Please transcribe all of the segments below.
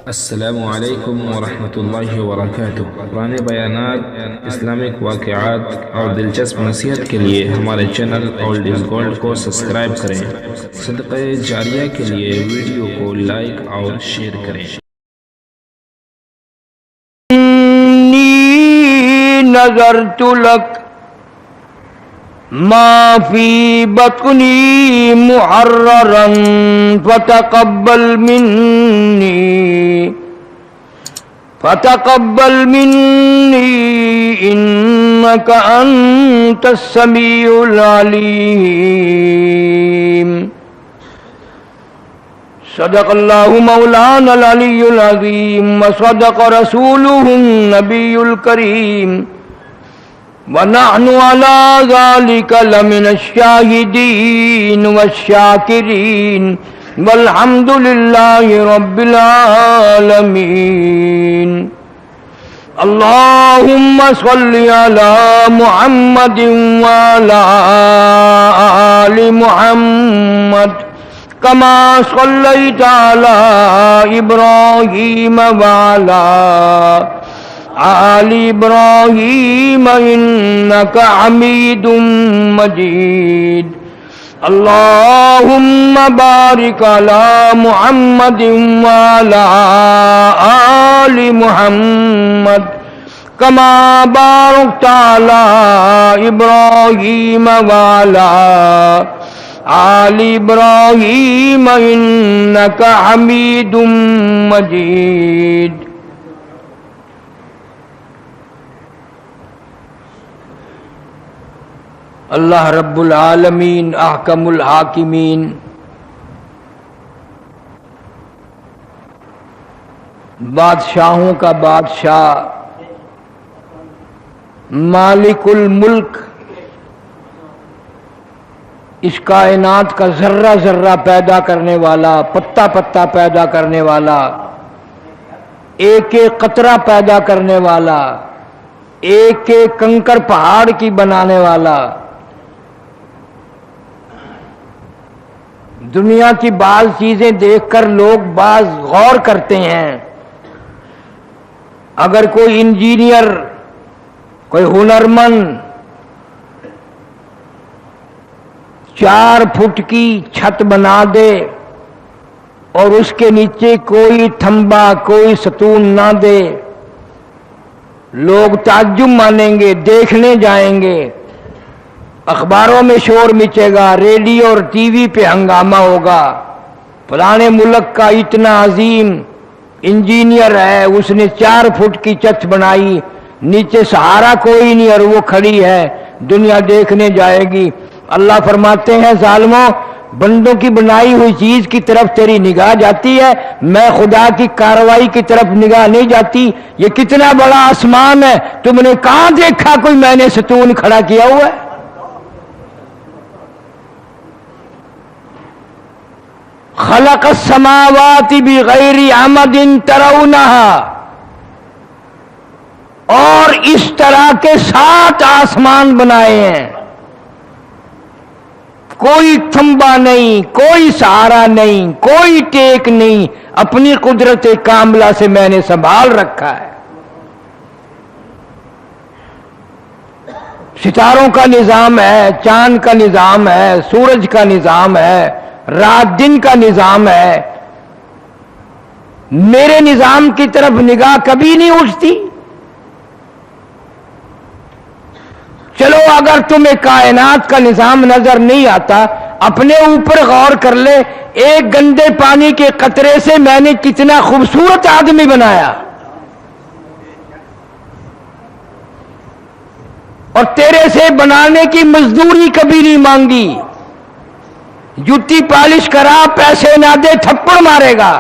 السلام علیکم ورحمۃ اللہ وبرکاتہ۔ پرانے بیانات، اسلامک واقعات اور دلچسپ نصیحت کے لیے ہمارے چینل اولڈ از گولڈ کو سبسکرائب کریں۔ صدقہ جاریہ کے لیے ویڈیو کو لائک اور شیئر کریں۔ انی نذرت لک ما فی بطنی محررا فتقبل منی انک انت السمیع العلیم۔ صدق اللہ مولانا العلی العظیم وصدق رسولہ النبی الکریم ونحن على ذلك لمن الشاهدين والشاكرين والحمد لله رب العالمين۔ اللهم صل على محمد وعلى آل محمد كما صليت على إبراهيم وعلى آل إبراهيم إنك حميد مجيد۔ اللهم بارك على محمد وعلى آل محمد كما باركت على إبراهيم وعلى آل إبراهيم إنك حميد مجيد۔ اللہ رب العالمین احکم الحاکمین بادشاہوں کا بادشاہ، مالک الملک، اس کائنات کا ذرہ ذرہ پیدا کرنے والا، پتا پتا پیدا کرنے والا، ایک ایک قطرہ پیدا کرنے والا، ایک ایک کنکر پہاڑ کی بنانے والا۔ دنیا کی بعض چیزیں دیکھ کر لوگ بعض غور کرتے ہیں، اگر کوئی انجینئر، کوئی ہنرمند 4 فٹ کی چھت بنا دے اور اس کے نیچے کوئی تھمبا، کوئی ستون نہ دے، لوگ تعجب مانیں گے، دیکھنے جائیں گے، اخباروں میں شور مچے گا، ریڈیو اور ٹی وی پہ ہنگامہ ہوگا، فلانے ملک کا اتنا عظیم انجینئر ہے، اس نے 4 فٹ کی چھت بنائی، نیچے سہارا کوئی نہیں اور وہ کھڑی ہے، دنیا دیکھنے جائے گی۔ اللہ فرماتے ہیں ظالموں، بندوں کی بنائی ہوئی چیز کی طرف تیری نگاہ جاتی ہے، میں خدا کی کارروائی کی طرف نگاہ نہیں جاتی۔ یہ کتنا بڑا آسمان ہے، تم نے کہاں دیکھا کوئی میں نے ستون کھڑا کیا ہوا ہے؟ خلق السماوات بغیر عمد ترونها، اور اس طرح کے 7 آسمان بنائے ہیں، کوئی تھمبا نہیں، کوئی سہارا نہیں، کوئی ٹیک نہیں، اپنی قدرت کاملہ سے میں نے سنبھال رکھا ہے۔ ستاروں کا نظام ہے، چاند کا نظام ہے، سورج کا نظام ہے، رات دن کا نظام ہے، میرے نظام کی طرف نگاہ کبھی نہیں اٹھتی؟ چلو اگر تمہیں کائنات کا نظام نظر نہیں آتا، اپنے اوپر غور کر لے، ایک گندے پانی کے قطرے سے میں نے کتنا خوبصورت آدمی بنایا، اور تیرے سے بنانے کی مزدوری کبھی نہیں مانگی، جوتی پالش کرا، پیسے نہ دے تھپڑ مارے گا،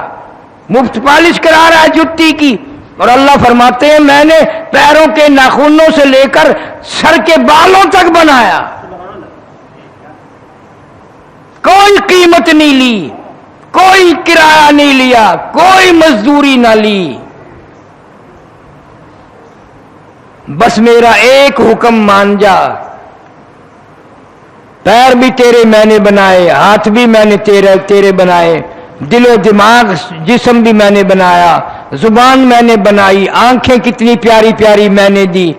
مفت پالش کرا رہا ہے جوتی کی۔ اور اللہ فرماتے ہیں میں نے پیروں کے ناخنوں سے لے کر سر کے بالوں تک بنایا، کوئی قیمت نہیں لی، کوئی کرایہ نہیں لیا، کوئی مزدوری نہ لی، بس میرا ایک حکم مان جا۔ پیر بھی تیرے میں نے بنائے، ہاتھ بھی میں نے تیرے بنائے، دل و دماغ جسم بھی میں نے بنایا، जुबान मैंने बनाई, आंखें कितनी प्यारी प्यारी मैंने दी।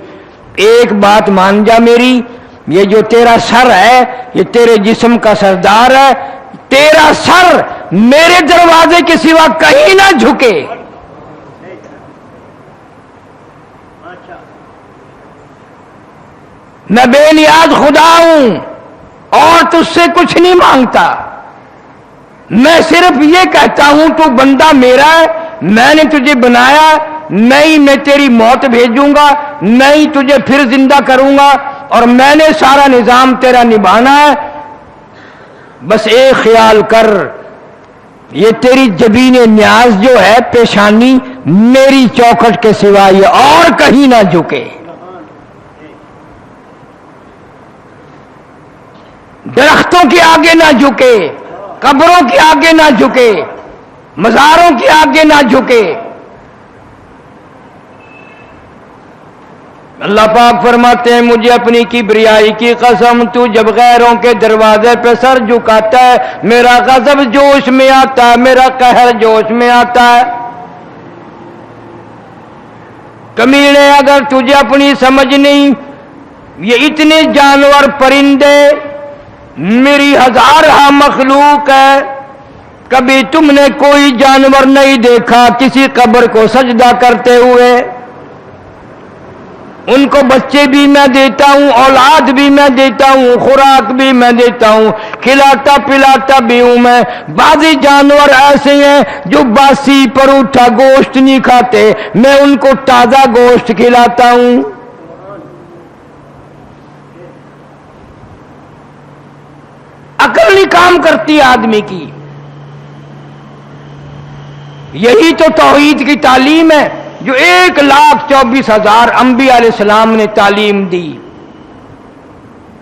एक बात मान जा मेरी, ये जो तेरा सर है ये तेरे जिस्म का सरदार है। तेरा सर मेरे दरवाजे के सिवा कहीं ना झुके। मैं बेनियाज खुदा हूं और तुझसे कुछ नहीं मांगता। मैं सिर्फ ये कहता हूं तू बंदा मेरा है, मैंने तुझे बनाया, मैं ही मैं तेरी मौत भेजूंगा, मैं ही तुझे फिर जिंदा करूंगा और मैंने सारा निजाम तेरा निभाना है। बस एक ख्याल कर, ये तेरी जबीन न्याज जो है पेशानी मेरी चौखट के सिवा ये और कहीं ना झुके। दरख्तों के आगे ना झुके, कब्रों के आगे ना झुके, मज़ारों के आगे ना झुके। अल्लाह पाक फरमाते हैं, मुझे अपनी किबरियाई की कसम, तू जब गैरों के दरवाजे पे सर झुकाता है मेरा गज़ब जोश में आता है, मेरा कहर जोश में आता है। कमीने, अगर तुझे अपनी समझ नहीं, ये इतने जानवर परिंदे मेरी हजारहा मखलूक है, कभी तुमने कोई जानवर नहीं देखा किसी कब्र को सजदा करते हुए। उनको बच्चे भी मैं देता हूं, औलाद भी मैं देता हूं, खुराक भी मैं देता हूं, खिलाता पिलाता भी हूं मैं। बाजी जानवर ऐसे हैं जो बासी परूठा गोश्त नहीं खाते, मैं उनको ताजा गोश्त खिलाता हूं। अकल नहीं काम करती आदमी की। यही तो तौहीद की तालीम है जो 1,24,000 अंबिया अलैहिस्सलाम ने तालीम दी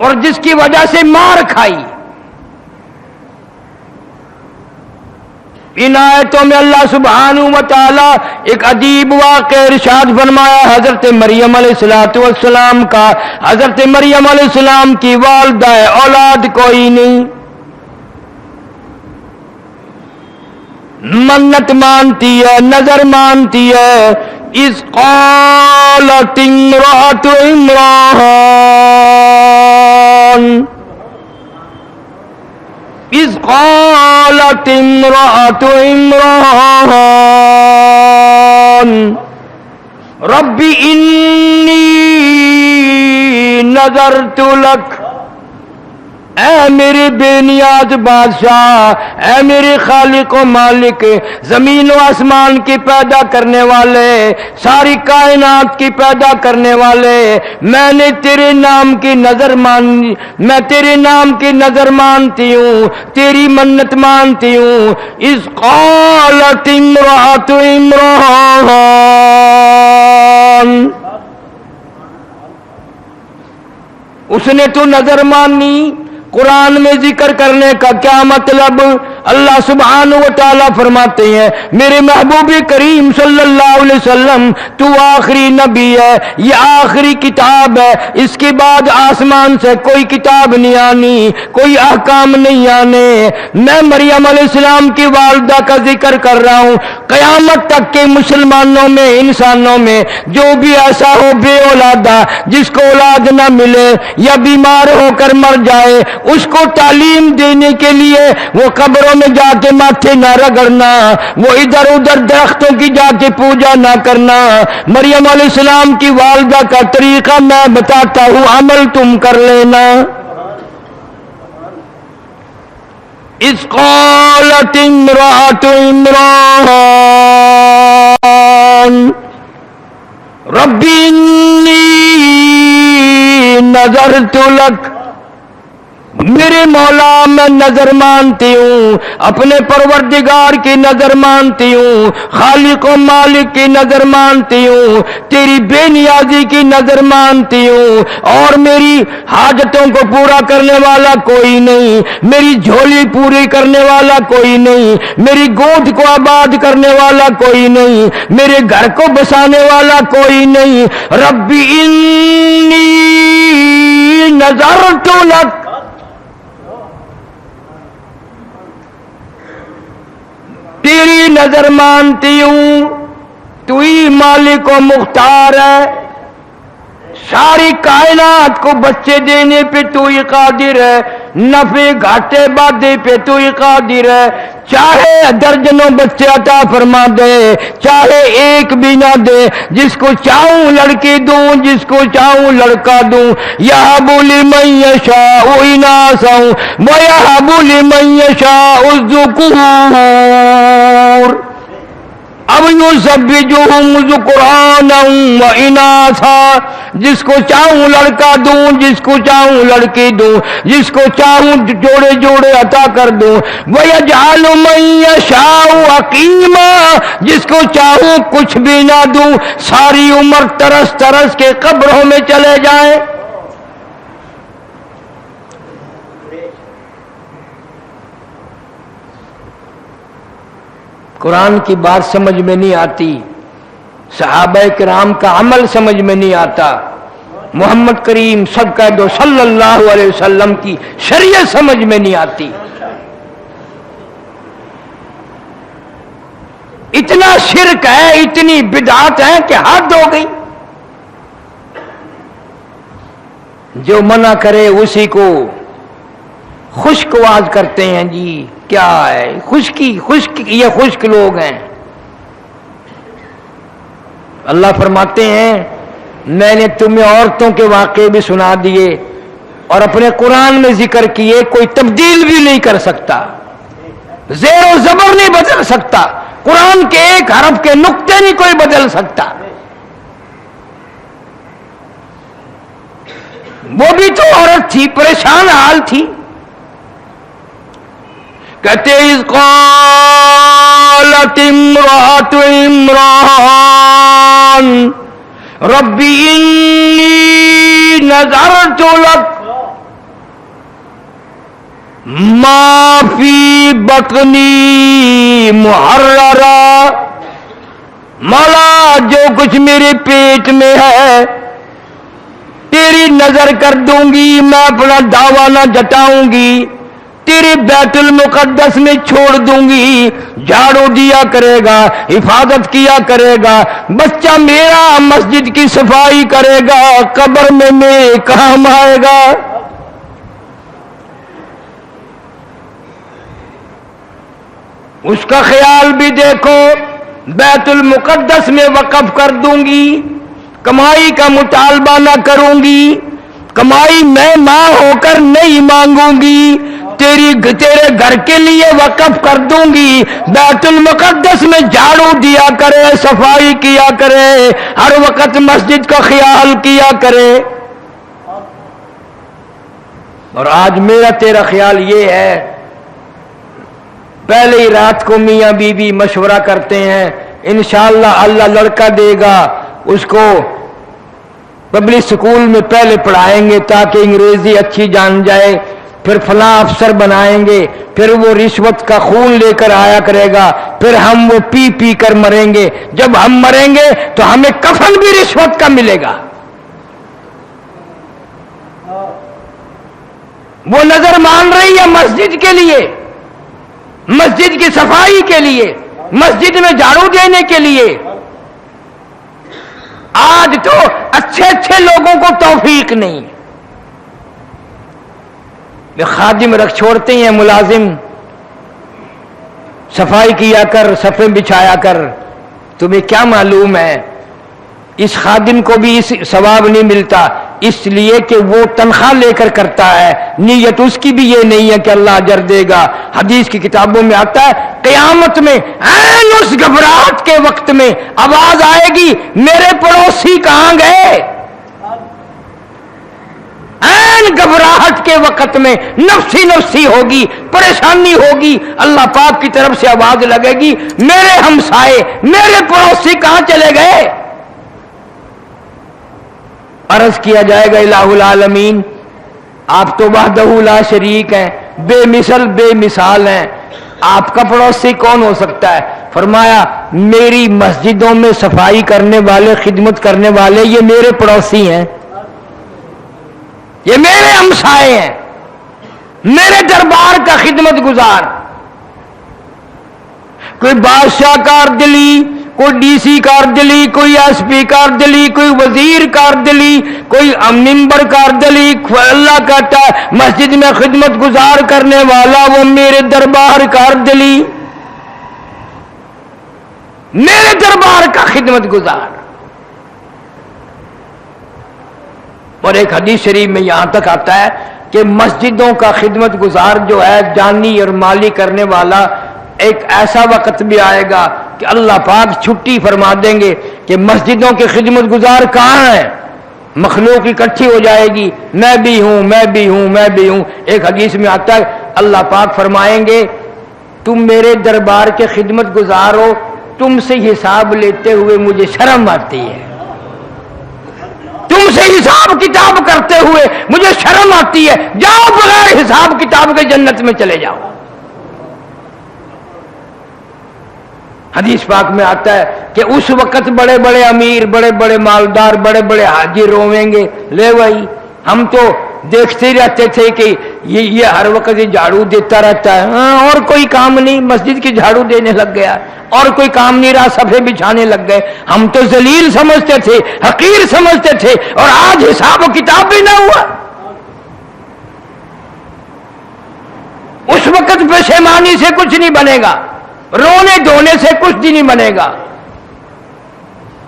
और जिसकी वजह से मार खाई। इन आयतों में अल्लाह सुब्हानहू व तआला एक अजीब वाक़या इरशाद फरमाया हजरत मरियम अलैहिस्सलातु वस्सलाम का। हजरत मरियम अलैहिस्सलाम की वालिदा है, औलाद कोई नहीं, मन्नत मानती है, नजर मानती है। इस क़ालत इम्राअतु इमरान, इस क़ालत इम्राअतु इमरान रब्बी इन्नी नज़रतु लक। ऐ मेरे बेनियाज बादशाह, ऐ मेरे खालिक व मालिक, जमीन व आसमान की पैदा करने वाले, सारी कायनात की पैदा करने वाले, मैंने तेरे नाम की नजर मानी, मैं तेरे नाम की नजर मानती हूँ, तेरी मन्नत मानती हूँ। इस क़ालत इम्राअतु इमरान, उसने तो नजर मानी। कुरान में जिक्र करने का क्या मतलब? अल्लाह सुब्हानहू व तआला फरमाते हैं, मेरे महबूब करीम सल्लल्लाहु अलैहि वसल्लम तू आखिरी नबी है, ये आखिरी किताब है, इसके बाद आसमान से कोई किताब नहीं आनी, कोई अहकाम नहीं आने। मैं मरियम अलैहिस्सलाम की वालिदा का जिक्र कर रहा हूँ। क़यामत तक के मुसलमानों में, इंसानों में जो भी ऐसा हो बे औलादा, जिसको औलाद न मिले या बीमार होकर मर जाए, उसको तालीम देने के लिए वो कब्रों में जाके माथे ना रगड़ना, वो इधर उधर दरख्तों की जाके पूजा ना करना। मरियम अलैहिस्सलाम की वालिदा का तरीका मैं बताता हूं, अमल तुम कर लेना। इस क़ालत इम्राअतु इमरान रब्बी इन्नी नज़रतु लक, मेरे मौला मैं नजर मानती हूँ, अपने परवरदिगार की नजर मानती हूँ, खालिक व मालिक की नजर मानती हूँ, तेरी बेनियाजी की नजर मानती हूँ, और मेरी हाजतों को पूरा करने वाला कोई नहीं, मेरी झोली पूरी करने वाला कोई नहीं, मेरी गोद को आबाद करने वाला कोई नहीं, मेरे घर को बसाने वाला कोई नहीं। रब्बी इन्नी नज़रतु लक, तेरी नजर मानती हूं, तू ही मालिक और मुख्तार है, सारी कायनात को बच्चे देने पे तू ही कादिर है, नफे घाटे बादे पे तू ही कादिर है। चाहे दर्जनों बच्चे अता फरमा दे, चाहे एक भी ना दे, जिसको चाहूं लड़की दूं, जिसको चाहूं लड़का दूं। यहबु लिमन यशाउ इनासा व यहबु लिमन यशाउ ज़ुकूर। अब युज़व्विजुहुम ज़ुकुरानन व इनासा, जिसको चाहूं लड़का दूं, जिसको चाहूं लड़की दूं, जिसको चाहूं जोड़े जोड़े अता कर दूं। व यजअलु मन यशाउ अकीमा, जिसको चाहूं कुछ भी ना दूं, सारी उम्र तरस तरस के कब्रों में चले जाएं। कुरान की बात समझ में नहीं आती, सहाबा किराम का अमल समझ में नहीं आता, मोहम्मद करीम सल्लल्लाहु अलैहि वसल्लम की शरीयत समझ में नहीं आती। इतना शिरक है, इतनी बिदअत है कि हद हो गई। जो मना करे उसी को खुश्कवाज करते हैं जी। क्या है खुश्की? ये खुश्क लोग हैं। अल्लाह फरमाते हैं मैंने तुम्हें औरतों के वाक़े भी सुना दिए और अपने कुरान में जिक्र किए, कोई तब्दील भी नहीं कर सकता, ज़ेर ज़बर नहीं बदल सकता, कुरान के एक हरफ के नुक्ते नहीं कोई बदल सकता। वो भी तो औरत थी, परेशान हाल थी। कहते इज़ क़ालत इम्राअतु इम्रान रब्बी इन्नी नज़रतु लक मा फी बतनी मुहर्ररा। मौला जो कुछ मेरे पेट में है तेरी नजर कर दूंगी, मैं अपना दावा ना जताऊंगी, तेरे बैतुल मुकद्दस में छोड़ दूंगी। झाड़ू दिया करेगा, हिफाजत किया करेगा, बच्चा मेरा मस्जिद की सफाई करेगा, कब्र में मैं काम आएगा। उसका ख्याल भी देखो, बैतुल मुकद्दस में वक़्फ़ कर दूंगी, कमाई का मुतालबा ना करूंगी, कमाई मैं मां होकर नहीं मांगूंगी, तेरे घर के लिए वक़्फ़ कर दूंगी। बैतुल मुकद्दस में झाड़ू दिया करे, सफाई किया करे, हर वक्त मस्जिद का ख्याल किया करे। और आज मेरा तेरा ख्याल ये है, पहले ही रात को मियां बीवी मशवरा करते हैं इंशाअल्लाह अल्लाह लड़का देगा, उसको पब्लिक स्कूल में पहले पढ़ाएंगे ताकि अंग्रेजी अच्छी जान जाए, फिर फला अफसर बनाएंगे, फिर वो रिश्वत का खून लेकर आया करेगा, फिर हम वो पी पी कर मरेंगे, जब हम मरेंगे तो हमें कफन भी रिश्वत का मिलेगा। वो नजर मान रही है मस्जिद के लिए, मस्जिद की सफाई के लिए, मस्जिद में झाड़ू देने के लिए। आज तो अच्छे अच्छे लोगों को तौफीक नहीं, वे खादिम रख छोड़ते हैं, मुलाजिम सफाई किया कर, सफे बिछाया कर। तुम्हें क्या मालूम है इस खादिम को भी इस सवाब नहीं मिलता, इसलिए कि वो तनख्वाह लेकर करता है, नीयत उसकी भी ये नहीं है कि अल्लाह अजर देगा। हदीस की किताबों में आता है क़यामत में ऐन उस घबराहट के वक्त में आवाज आएगी मेरे पड़ोसी कहां गए। ऐन घबराहट के वक्त में नफ्सी नफ्सी होगी, परेशानी होगी, अल्लाह पाक की तरफ से आवाज लगेगी मेरे हमसाए, मेरे पड़ोसी कहां चले गए। अर्ज किया जाएगा इलाहुल आलमीन आप तो वहदहू ला शरीक हैं, बेमिसल बेमिसाल हैं, आपका पड़ोसी कौन हो सकता है। फरमाया मेरी मस्जिदों में सफाई करने वाले, खिदमत करने वाले ये मेरे पड़ोसी हैं, ये मेरे हमसाए हैं, मेरे दरबार का खिदमत गुजार। कोई बादशाह कार दिली, کوئی DC کار دلی, کوئی SP کار دلی, کوئی وزیر کار دلی, کوئی ممبر کار دلی. اللہ کہتا ہے مسجد میں خدمت گزار کرنے والا وہ میرے دربار کار دلی, میرے دربار کا خدمت گزار. اور ایک حدیث شریف میں یہاں تک آتا ہے کہ مسجدوں کا خدمت گزار جو ہے جانی اور مالی کرنے والا, ایک ایسا وقت بھی آئے گا کہ اللہ پاک چھٹی فرما دیں گے کہ مسجدوں کے خدمت گزار کہاں ہیں. مخلوق اکٹھی ہو جائے گی, میں بھی ہوں, میں بھی ہوں, میں بھی ہوں. ایک حدیث میں آتا ہے اللہ پاک فرمائیں گے تم میرے دربار کے خدمت گزار ہو, تم سے حساب لیتے ہوئے مجھے شرم آتی ہے, تم سے حساب کتاب کرتے ہوئے مجھے شرم آتی ہے, جاؤ بغیر حساب کتاب کے جنت میں چلے جاؤ. حدیث پاک میں آتا ہے کہ اس وقت بڑے بڑے امیر, بڑے بڑے مالدار, بڑے بڑے حاجی رویں گے, لے بھائی ہم تو دیکھتے ہی رہتے تھے کہ یہ ہر وقت یہ جھاڑو دیتا رہتا ہے, اور کوئی کام نہیں, مسجد کی جھاڑو دینے لگ گیا, اور کوئی کام نہیں رہا, صفحے بچھانے لگ گئے. ہم تو ذلیل سمجھتے تھے, حقیر سمجھتے تھے, اور آج حساب و کتاب بھی نہ ہوا. اس وقت پشیمانی سے کچھ نہیں بنے گا, رونے دھونے سے کچھ بھی نہیں بنے گا.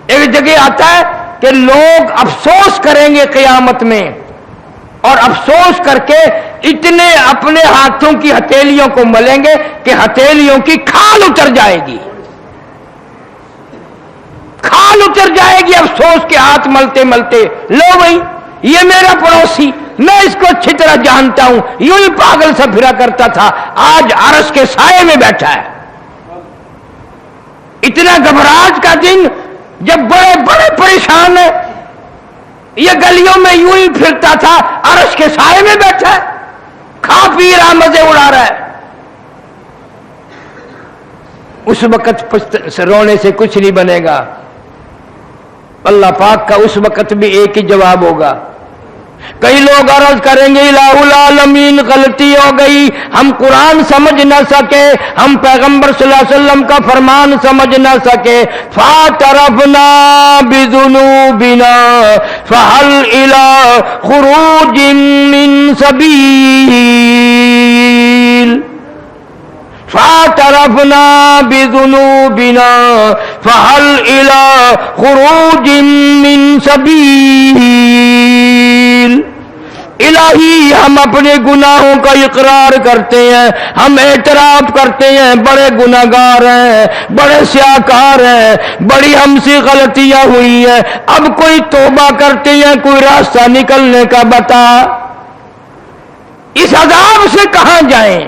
ایک جگہ آتا ہے کہ لوگ افسوس کریں گے قیامت میں, اور افسوس کر کے اتنے اپنے ہاتھوں کی ہتھیلیوں کو ملیں گے کہ ہتھیلیوں کی کھال اتر جائے گی, کھال اتر جائے گی افسوس کے ہاتھ ملتے ملتے. لو بھائی یہ میرا پڑوسی, میں اس کو اچھی طرح جانتا ہوں, یوں ہی پاگل سا پھرا کرتا تھا, آج عرش کے سائے میں بیٹھا ہے. اتنا گھبراہٹ کا دن جب بڑے بڑے پریشان ہیں, یہ گلیوں میں یوں ہی پھرتا تھا, عرش کے سائے میں بیٹھا ہے, کھا پی رہا, مزے اڑا رہا ہے. اس وقت رونے سے کچھ نہیں بنے گا. اللہ پاک کا اس وقت بھی ایک ہی جواب ہوگا. کئی لوگ عرض کریں گے الہ العالمین غلطی ہو گئی, ہم قرآن سمجھ نہ سکے, ہم پیغمبر صلی اللہ علیہ وسلم کا فرمان سمجھ نہ سکے. فاعترفنا بذنوبنا فهل الى خروج من سبیل. فاعترفنا بذنوبنا فهل الى خروج من سبیل. الہی ہم اپنے گناہوں کا اقرار کرتے ہیں, ہم اعتراف کرتے ہیں بڑے گناہگار ہیں, بڑے سیاہکار ہیں, بڑی ہم سے غلطیاں ہوئی ہیں, اب کوئی توبہ کرتے ہیں, کوئی راستہ نکلنے کا بتا. اس عذاب سے کہاں جائیں؟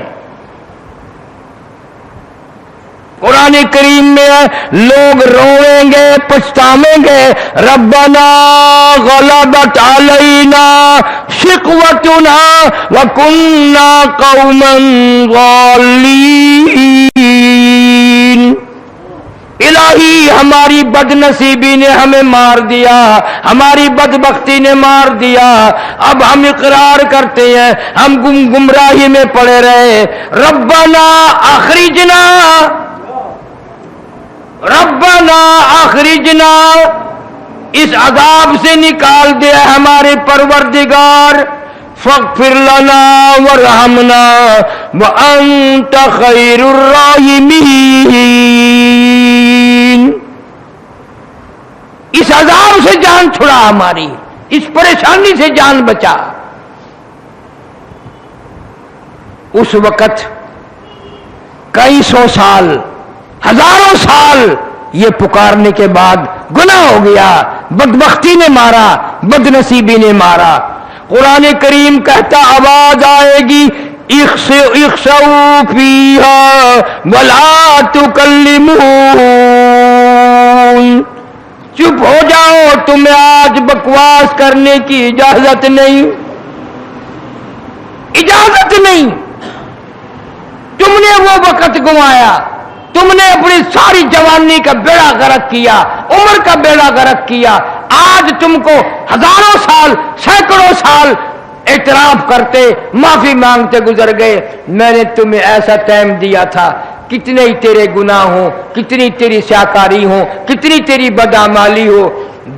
قرآن کریم میں لوگ روئیں گے, پچھتاویں گے, ربنا غلبت علینا شقوتنا وکنا قوما ضالین. الہی ہماری بد نصیبی نے ہمیں مار دیا, ہماری بدبختی نے مار دیا, اب ہم اقرار کرتے ہیں ہم گمراہی میں پڑے رہے. ربنا اخرجنا, ربنا اخرجنا, اس عذاب سے نکال دے ہمارے پروردگار. فاغفر لنا وارحمنا وانت خیر الراحمین. اس عذاب سے جان چھڑا ہماری, اس پریشانی سے جان بچا. اس وقت کئی سو سال, ہزاروں سال یہ پکارنے کے بعد گناہ ہو گیا, بدبختی نے مارا, بد نصیبی نے مارا. قرآن کریم کہتا آواز آئے گی اخسؤوا فیہا ولا تکلمون, چپ ہو جاؤ, تمہیں آج بکواس کرنے کی اجازت نہیں, اجازت نہیں. تم نے وہ وقت گنوایا, تم نے اپنی ساری جوانی کا بیڑا غرق کیا, عمر کا بیڑا غرق کیا. آج تم کو ہزاروں سال, سینکڑوں سال اعتراف کرتے, معافی مانگتے گزر گئے. میں نے تمہیں ایسا ٹائم دیا تھا, कितने ही तेरे गुनाह हो, कितनी तेरी स्याकारी हो, कितनी तेरी बदआमाली हो,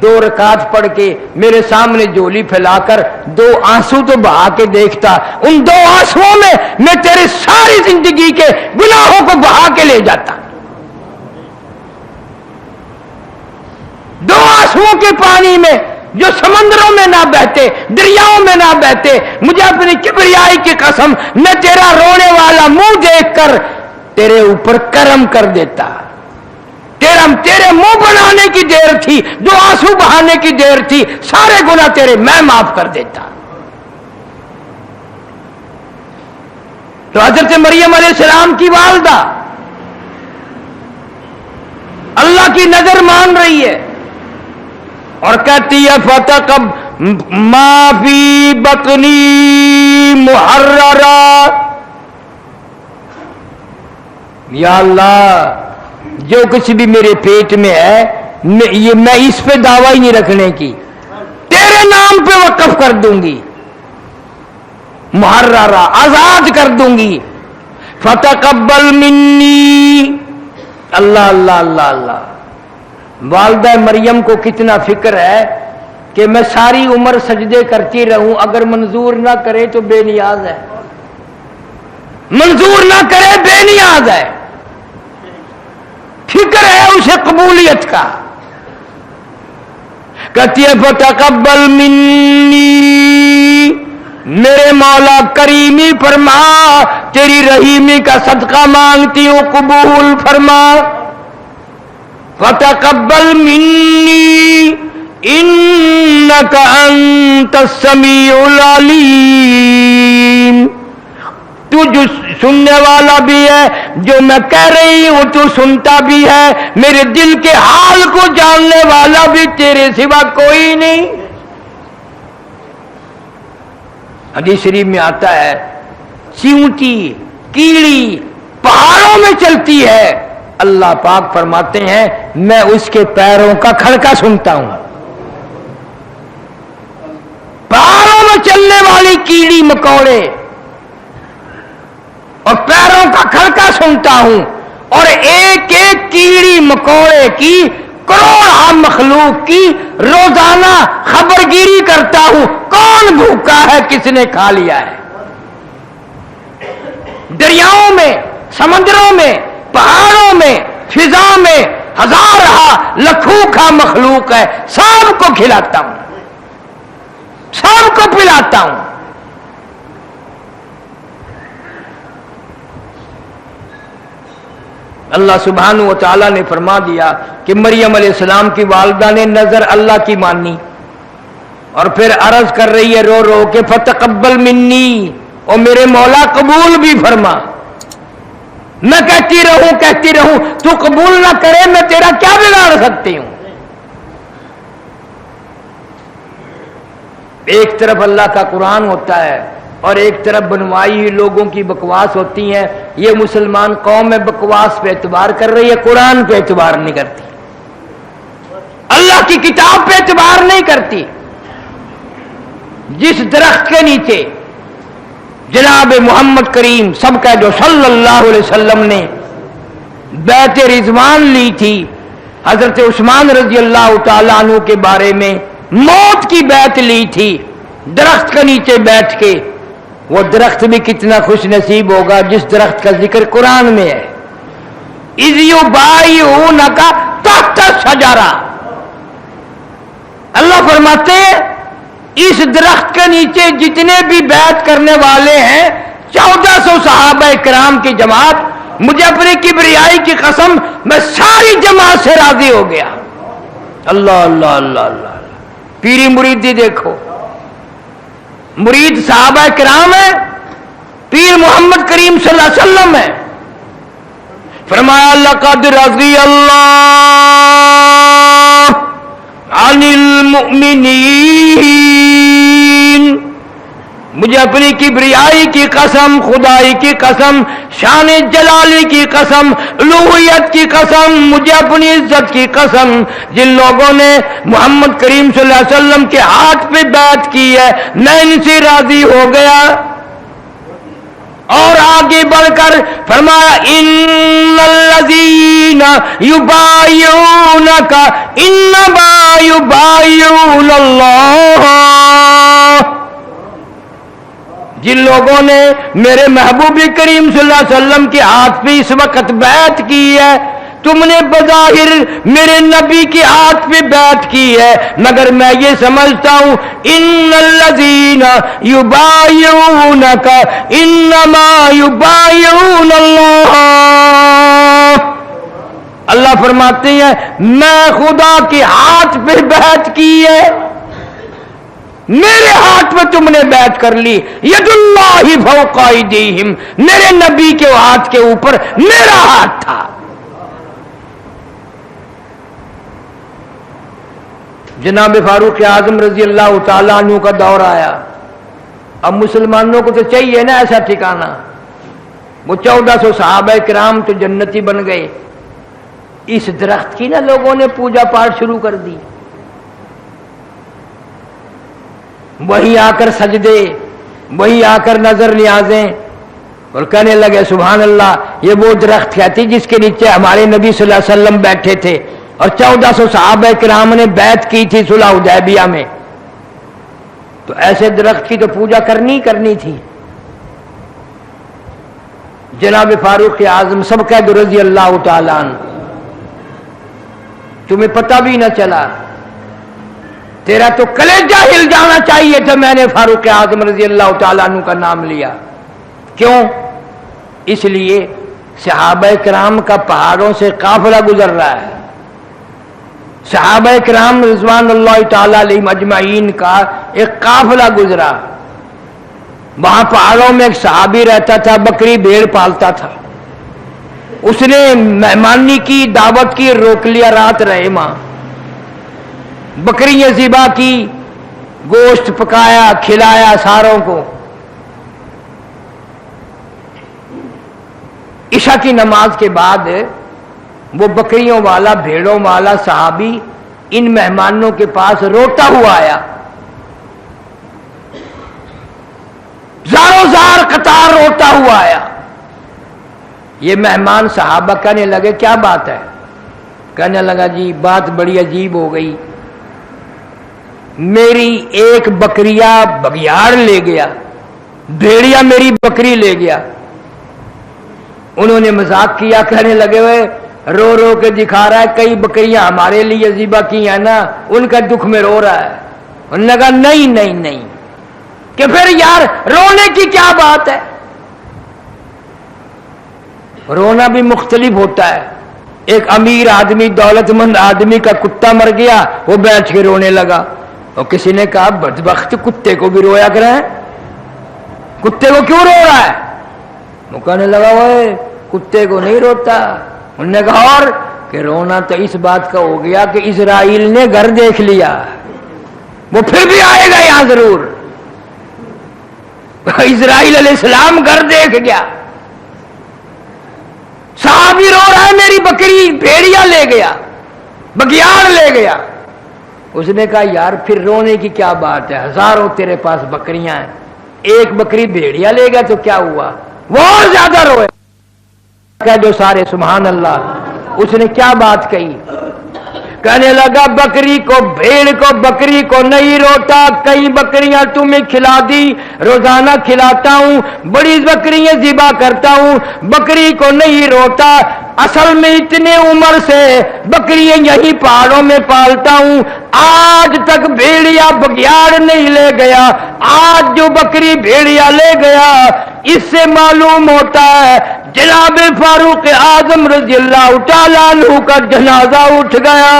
2 रकात पढ़ के मेरे सामने झोली फैलाकर 2 आंसू तो बहा के देखता, उन 2 आंसुओं में मैं तेरी सारी जिंदगी के गुनाहों को बहा के ले जाता। 2 आंसुओं के पानी में जो समंदरों में ना बहते, दरियाओं में ना बहते, मुझे अपनी किबरियाई की कसम मैं तेरा रोने वाला मुंह देखकर तेरे ऊपर करम कर देता। तेरे मुंह बनाने की देर थी, 2 आंसू बहाने की देर थी, सारे गुनाह तेरे मैं माफ कर देता। तो हजरत मरियम अलैहिस्सलाम की वालदा अल्लाह की नजर मान रही है और कहती है फतकब माफी बतनी मुहर्ररा, या अल्लाह जो कुछ भी मेरे पेट में है मैं इस पे दावा ही नहीं रखने की, तेरे नाम पे वक्फ कर दूंगी, मुहर्ररा आजाद कर दूंगी। फतकब्बल मिन्नी, अल्लाह अल्लाह अल्लाह अल्लाह। वालदा मरियम को कितना फिक्र है कि मैं सारी उम्र सजदे करती रहूं, अगर मंजूर ना करे तो बेनियाज है, मंजूर ना करे बेनियाज है। फिक्र है उसे कबूलियत का। कहती है फतकब्बल मिन्नी, मेरे मौला करीमी फरमा, तेरी रहीमी का सदका मांगती हूं, कबूल फरमा। फतकब्बल मिन्नी इन्नका अंतस समीउल अलीम, तू जो सुनने वाला भी है, जो मैं कह रही हूं तू सुनता भी है, मेरे दिल के हाल को जानने वाला भी तेरे सिवा कोई नहीं। हदीस शरीफ में आता है चींटी कीड़ी पहाड़ों में चलती है, अल्लाह पाक फरमाते हैं मैं उसके पैरों का खड़का सुनता हूं। पहाड़ों में चलने वाली कीड़ी मकोड़े और पैरों का खड़का सुनता हूं, और एक एक कीड़ी मकोड़े की, करोड़ मखलूक की रोजाना खबरगिरी करता हूं, कौन भूखा है, किसने खा लिया है। दरियाओं में, समंदरों में, पहाड़ों में, फिजा में हजार लाखों का मखलूक है, सबको खिलाता हूं, सबको पिलाता हूं। अल्लाह सुब्हानहू व तआला ने फरमा दिया कि मरियम अलैहिस्सलाम की वालदा ने नजर अल्लाह की मानी और फिर अर्ज कर रही है रो रो के फतकब्बल मिन्नी, और मेरे मौला कबूल भी फरमा। मैं कहती रहूं तू कबूल ना करे, मैं तेरा क्या बिगाड़ सकती हूं। एक तरफ अल्लाह का कुरान होता है और एक तरफ बनवाई हुई लोगों की बकवास होती है। ये मुसलमान कौम में बकवास पे एतबार कर रही है, कुरान पे एतबार नहीं करती, अल्लाह की किताब पे एतबार नहीं करती। जिस दरख्त के नीचे जनाब मोहम्मद करीम सबका जो सल्लल्लाहु अलैहि वसल्लम ने बैत रिजवान ली थी, हजरत उस्मान रजी अल्लाह तआला अन्हु के बारे में मौत की बैत ली थी, दरख्त के नीचे बैठ के, वो दरख्त भी कितना खुश नसीब होगा जिस दरख्त का जिक्र कुरान में है। इज़ बायूनका तहत शजरा, अल्लाह फरमाते हैं इस दरख्त के नीचे जितने भी बैत करने वाले हैं 1400 सहाबा किराम की जमात, मुझे अपनी किबरियाई की कसम मैं सारी जमात से राजी हो गया। अल्लाह अल्लाह अल्लाह अल्लाह। पीरी मुरीदी देखो, मुरीद सहाबा किराम है, पीर मोहम्मद करीम सल्लल्लाहु अलैहि वसल्लम है। फरमाया लक़द रज़ी अल्लाह अनिल मुमिनीन, मुझे अपनी किबरियाई की कसम, खुदाई की कसम, शान जलाली की कसम, उलूहियत की कसम, मुझे अपनी इज्जत की कसम, जिन लोगों ने मोहम्मद करीम सल्लल्लाहु अलैहि वसल्लम के हाथ पे बैत की है, मैं इनसे राजी हो गया। اور آگے بڑھ کر فرمایا الذین یبایعونک انما یبایعون اللہ، جن لوگوں نے میرے محبوب کریم صلی اللہ علیہ وسلم کے ہاتھ پہ اس وقت بیعت کی ہے، تم نے بظاہر میرے نبی کے ہاتھ پہ بیعت کی ہے، مگر میں یہ سمجھتا ہوں ان الذین یبایعونک انما یبایعون اللہ، اللہ فرماتے ہیں میں خدا کے ہاتھ پہ بیعت کی ہے، میرے ہاتھ پہ تم نے بیعت کر لی، ید اللہ فوق ایدیہم، میرے نبی کے ہاتھ کے اوپر میرا ہاتھ تھا۔ جناب فاروق اعظم رضی اللہ تعالیٰ عنہ کا دور آیا، اب مسلمانوں کو تو چاہیے نا ایسا ٹھکانہ، وہ 1400 صحابہ کرام تو جنتی بن گئے، اس درخت کی نا لوگوں نے پوجا پاٹ شروع کر دی، وہیں آ کر سجدے، وہیں آ کر نظر نیازیں، اور کہنے لگے سبحان اللہ، یہ وہ درخت کہتی جس کے نیچے ہمارے نبی صلی اللہ علیہ وسلم بیٹھے تھے، اور 1400 صحابہ کرام نے بیعت کی تھی صلح حدیبیہ میں، تو ایسے درخت کی تو پوجا کرنی تھی۔ جناب فاروق اعظم سب کہہ دو رضی اللہ تعالیٰ عنہ، تمہیں پتہ بھی نہ چلا، تیرا تو کلیجہ ہل جانا چاہیے تھا، میں نے فاروق اعظم رضی اللہ تعالیٰ عنہ کا نام لیا، کیوں؟ اس لیے صحابہ کرام کا پہاڑوں سے قافلہ گزر رہا ہے، صحابہ کرام رضوان اللہ تعالیٰ علیہم اجمعین کا ایک قافلہ گزرا، وہاں پہاڑوں میں ایک صحابی رہتا تھا، بکری بھیڑ پالتا تھا، اس نے مہمانی کی، دعوت کی، روک لیا، رات رہے وہاں، بکریاں ذبح کی، گوشت پکایا، کھلایا ساروں کو، عشاء کی نماز کے بعد وہ بکریوں والا، بھیڑوں والا صحابی ان مہمانوں کے پاس روتا ہوا آیا، زاروں زار قطار روتا ہوا آیا، یہ مہمان صحابہ کہنے لگے کیا بات ہے؟ کہنے لگا جی بات بڑی عجیب ہو گئی، میری ایک بکریہ بگیاڑ لے گیا، بھیڑیا میری بکری لے گیا۔ انہوں نے مذاق کیا، کہنے لگے ہوئے رو رو کے دکھا رہا ہے، کئی بکریاں ہمارے لیے ذبح کی ہیں نا، ان کا دکھ میں رو رہا ہے۔ انہوں نے کہا نہیں، کہ پھر یار رونے کی کیا بات ہے؟ رونا بھی مختلف ہوتا ہے، ایک امیر آدمی، دولت مند آدمی کا کتا مر گیا، وہ بیٹھ کے رونے لگا، اور کسی نے کہا بدبخت کتے کو بھی رویا کریں، کتے کو کیوں رو رہا ہے؟ وہ کہنے لگا وہ کتے کو نہیں روتا۔ انہوں نے کہا اور کہ رونا تو اس بات کا ہو گیا کہ اسرائیل نے گھر دیکھ لیا، وہ پھر بھی آئے گا یہاں ضرور، اسرائیل علیہ السلام گھر دیکھ گیا، صحابی رو رہا ہے میری بکری بھیڑیا لے گیا، بگیاڑ لے گیا۔ اس نے کہا یار پھر رونے کی کیا بات ہے، ہزاروں تیرے پاس بکریاں ہیں، ایک بکری بھیڑیا لے گیا تو کیا ہوا؟ وہ اور زیادہ روئے، کہہ دو سارے سبحان اللہ۔ اس نے کیا بات کہی؟ کہنے لگا بکری کو، بھیڑ کو، بکری کو نہیں روتا، کئی بکریاں تمہیں کھلا دی، روزانہ کھلاتا ہوں، بڑی بکریاں ذبح کرتا ہوں، بکری کو نہیں روتا، اصل میں اتنے عمر سے بکریاں یہی پہاڑوں میں پالتا ہوں، آج تک بھیڑیا بگیاڑ نہیں لے گیا، آج جو بکری بھیڑیا لے گیا، اس سے معلوم ہوتا ہے جناب فاروق اعظم رضی اللہ تعالیٰ عنہ کا جنازہ اٹھ گیا۔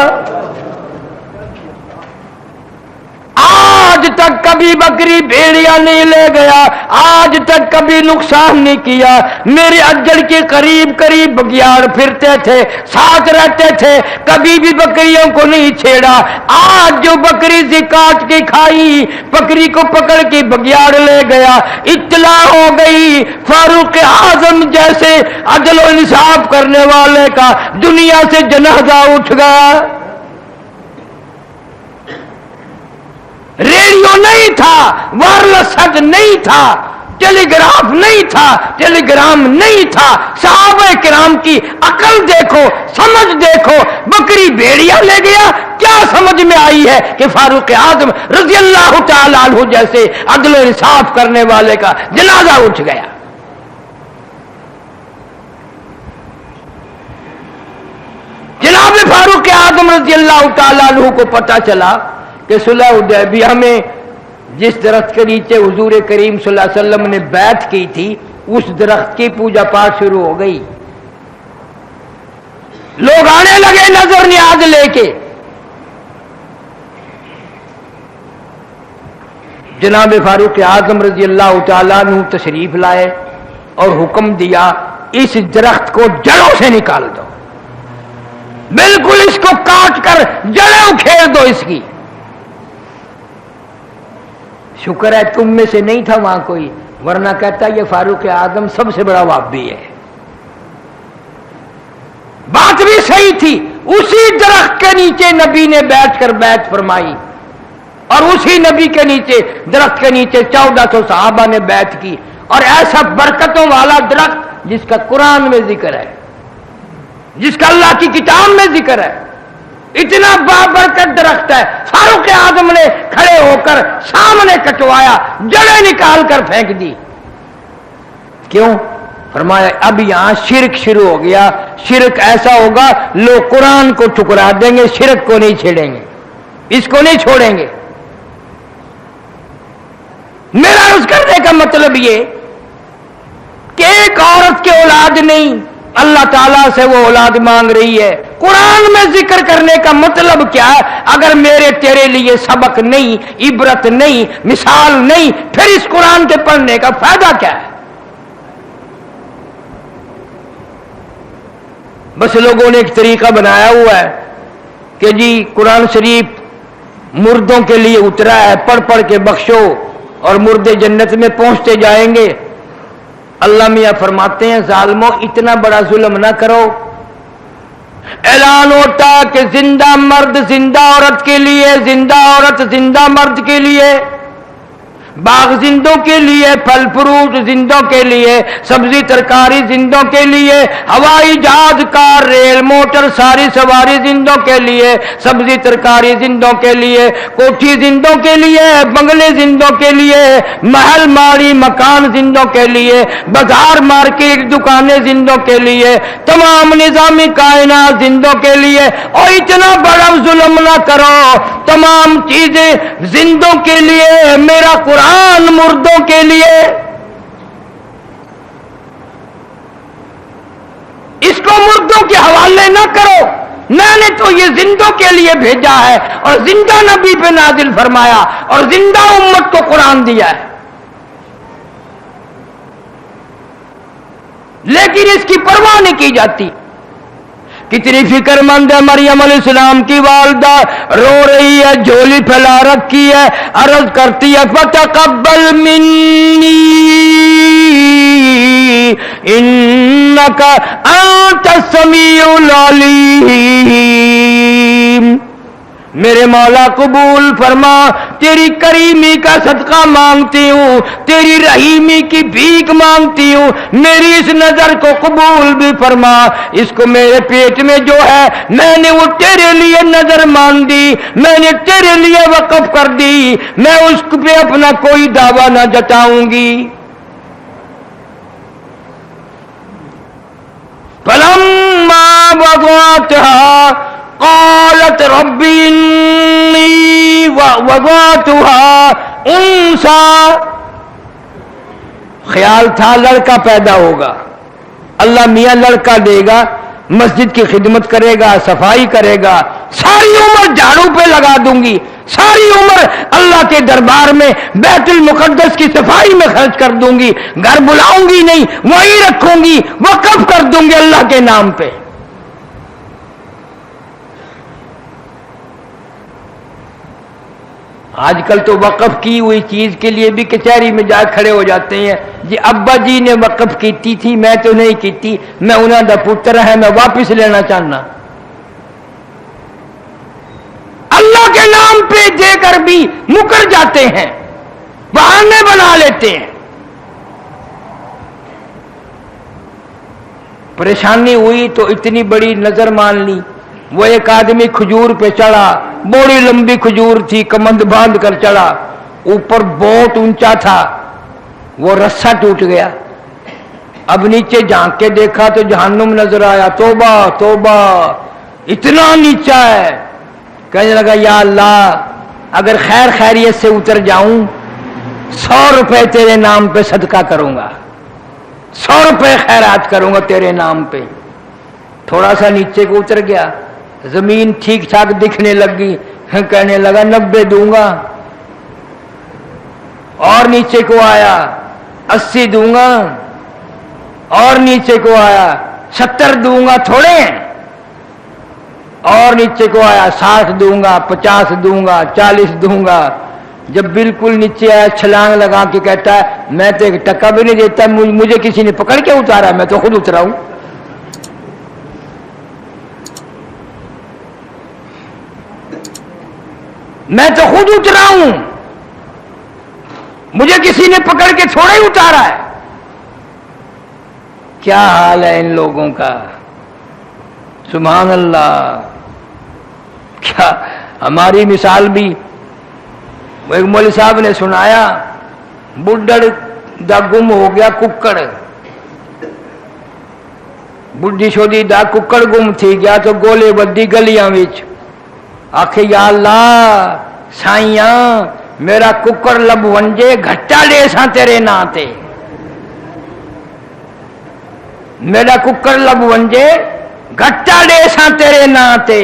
آج تک کبھی بکری بھیڑیا نہیں لے گیا، آج تک کبھی نقصان نہیں کیا، میرے اجڑ کے قریب قریب بگیاڑ پھرتے تھے، ساتھ رہتے تھے، کبھی بھی بکریوں کو نہیں چھیڑا، آج جو بکری سے کاٹ کے کھائی، بکری کو پکڑ کے بگیاڑ لے گیا، اطلاع ہو گئی فاروق اعظم جیسے عدل و انصاف کرنے والے کا دنیا سے جنازہ اٹھ گیا۔ ریڈیو نہیں تھا، وائرلیس سیٹ نہیں تھا، ٹیلی گرام نہیں تھا. صحابہ کرام کی عقل دیکھو, سمجھ دیکھو. بکری بھیڑیا لے گیا, کیا سمجھ میں آئی ہے کہ فاروق اعظم رضی اللہ تعالی عنہ جیسے عدل و انصاف کرنے والے کا جنازہ اٹھ گیا. جناب فاروق اعظم رضی اللہ تعالی عنہ کو پتا چلا کہ صلح حدیبیہ میں جس درخت کے نیچے حضور کریم صلی اللہ علیہ وسلم نے بیعت کی تھی اس درخت کی پوجا پاٹ شروع ہو گئی. لوگ آنے لگے نظر نیاز لے کے. جناب فاروق اعظم رضی اللہ تعالیٰ عنہ تشریف لائے اور حکم دیا اس درخت کو جڑوں سے نکال دو, بالکل اس کو کاٹ کر جڑیں اکھیڑ دو اس کی. شکر ہے تم میں سے نہیں تھا وہاں کوئی, ورنہ کہتا یہ فاروق اعظم سب سے بڑا وہابی ہے. بات بھی صحیح تھی. اسی درخت کے نیچے نبی نے بیٹھ کر بیعت فرمائی اور اسی نبی کے نیچے درخت کے نیچے 1400 صحابہ نے بیعت کی. اور ایسا برکتوں والا درخت جس کا قرآن میں ذکر ہے, جس کا اللہ کی کتاب میں ذکر ہے, اتنا بابرکت درخت ہے. فاروق اعظم نے کھڑے ہو کر سامنے کٹوایا, جڑیں نکال کر پھینک دی. کیوں؟ فرمایا اب یہاں شرک شروع ہو گیا. شرک ایسا ہوگا لوگ قرآن کو ٹھکرا دیں گے, شرک کو نہیں چھیڑیں گے, اس کو نہیں چھوڑیں گے. میرا عرض کرنے کا مطلب یہ کہ ایک عورت کی اولاد نہیں, اللہ تعالیٰ سے وہ اولاد مانگ رہی ہے. قرآن میں ذکر کرنے کا مطلب کیا ہے؟ اگر میرے تیرے لیے سبق نہیں, عبرت نہیں, مثال نہیں, پھر اس قرآن کے پڑھنے کا فائدہ کیا ہے؟ بس لوگوں نے ایک طریقہ بنایا ہوا ہے کہ جی قرآن شریف مردوں کے لیے اترا ہے, پڑھ پڑھ کے بخشو اور مردے جنت میں پہنچتے جائیں گے. اللہ میاں فرماتے ہیں ظالموں اتنا بڑا ظلم نہ کرو. اعلان ہوتا کہ زندہ مرد زندہ عورت کے لیے, زندہ عورت زندہ مرد کے لیے, باغ زندوں کے لیے, پھل فروٹ زندوں کے لیے, سبزی ترکاری زندوں کے لیے, ہوائی جہاز کار ریل موٹر ساری سواری زندوں کے لیے, سبزی ترکاری زندوں کے لیے, کوٹھی زندوں کے لیے, بنگلے زندوں کے لیے, محل ماڑی مکان زندوں کے لیے, بازار مارکیٹ دکانیں زندوں کے لیے, تمام نظامی کائنات زندوں کے لیے. اور اتنا بڑا ظلم نہ کرو, تمام چیزیں زندوں کے لیے, میرا قرآن مردوں کے لیے. اس کو مردوں کے حوالے نہ کرو. میں نے تو یہ زندوں کے لیے بھیجا ہے اور زندہ نبی پہ نازل فرمایا اور زندہ امت کو قرآن دیا ہے. لیکن اس کی پرواہ نہیں کی جاتی. کتنی فکر مند ہے مریم علیہ السلام کی والدہ, رو رہی ہے, جھولی پھیلا رکھی ہے, عرض کرتی ہے فَتَقَبَّلْ مِنِّي إِنَّكَ أَنْتَ السَّمِيعُ الْعَلِيمُ. میرے مولا قبول فرما, تیری کریمی کا صدقہ مانگتی ہوں, تیری رحیمی کی بھیک مانگتی ہوں, میری اس نظر کو قبول بھی فرما. اس کو میرے پیٹ میں جو ہے میں نے وہ تیرے لیے نظر مان دی, میں نے تیرے لیے وقف کر دی, میں اس پہ اپنا کوئی دعویٰ نہ جتاؤں گی. فَلَمَّا وَضَعْتُهَا قالت رب انی وضعتها انثى. خیال تھا لڑکا پیدا ہوگا, اللہ میاں لڑکا دے گا, مسجد کی خدمت کرے گا, صفائی کرے گا, ساری عمر جھاڑو پہ لگا دوں گی, ساری عمر اللہ کے دربار میں بیت المقدس کی صفائی میں خرچ کر دوں گی, گھر بلاؤں گی نہیں, وہیں رکھوں گی, وقف کر دوں گی اللہ کے نام پہ. آج کل تو وقف کی ہوئی چیز کے لیے بھی کچہری میں جا کھڑے ہو جاتے ہیں, جی ابا جی نے وقف کی تھی, میں تو نہیں کی تھی, میں انہوں دا پتر ہے, میں واپس لینا چاہنا. اللہ کے نام پہ دے کر بھی مکر جاتے ہیں, بہانے بنا لیتے ہیں. परेशानी हुई तो इतनी बड़ी नजर मान ली। वो एक आदमी खजूर पे चढ़ा, बड़ी लंबी खजूर थी, कमंद बांध कर चढ़ा, ऊपर बहुत ऊंचा था, वो रस्सा टूट गया। अब नीचे झांक के देखा तो जहन्नुम नजर आया। तौबा तौबा, इतना नीचा है। कहने लगा या अल्लाह, अगर खैर खैरियत से उतर जाऊं 100 रुपए तेरे नाम पे सदका करूंगा, 100 रुपए खैरात करूंगा तेरे नाम पे। थोड़ा सा नीचे को उतर गया, जमीन ठीक ठाक दिखने लगी। कहने लगा 90 दूंगा। और नीचे को आया, 80 दूंगा। और नीचे को आया, 70 दूंगा थोड़े। और नीचे को आया, 60 दूंगा, 50 दूंगा, 40 दूंगा। जब बिल्कुल नीचे आया, छलांग लगा के कहता है मैं तो 1 टका भी नहीं देता, मुझे किसी ने पकड़ के उतारा, मैं तो खुद उतरा हूं। मैं तो खुद उतरा हूं, मुझे किसी ने पकड़ के थोड़ा ही उतारा है। क्या हाल है इन लोगों का, सुभान अल्लाह। क्या हमारी मिसाल भी, एक मौलवी साहब ने सुनाया, बुढ़ड़ दा गुम हो गया कुक्कड़, बुढ़ी छोदी दा कुक्कड़ गुम थी गया तो गोले बद्दी गलियां विच। आखे या अल्लाह साइया मेरा कुक्कड़ लब वंजे, घट्टा ले सा तेरे नां ते। मेरा कुक्कड़ लब वंजे, घट्टा ले सा तेरे नां ते।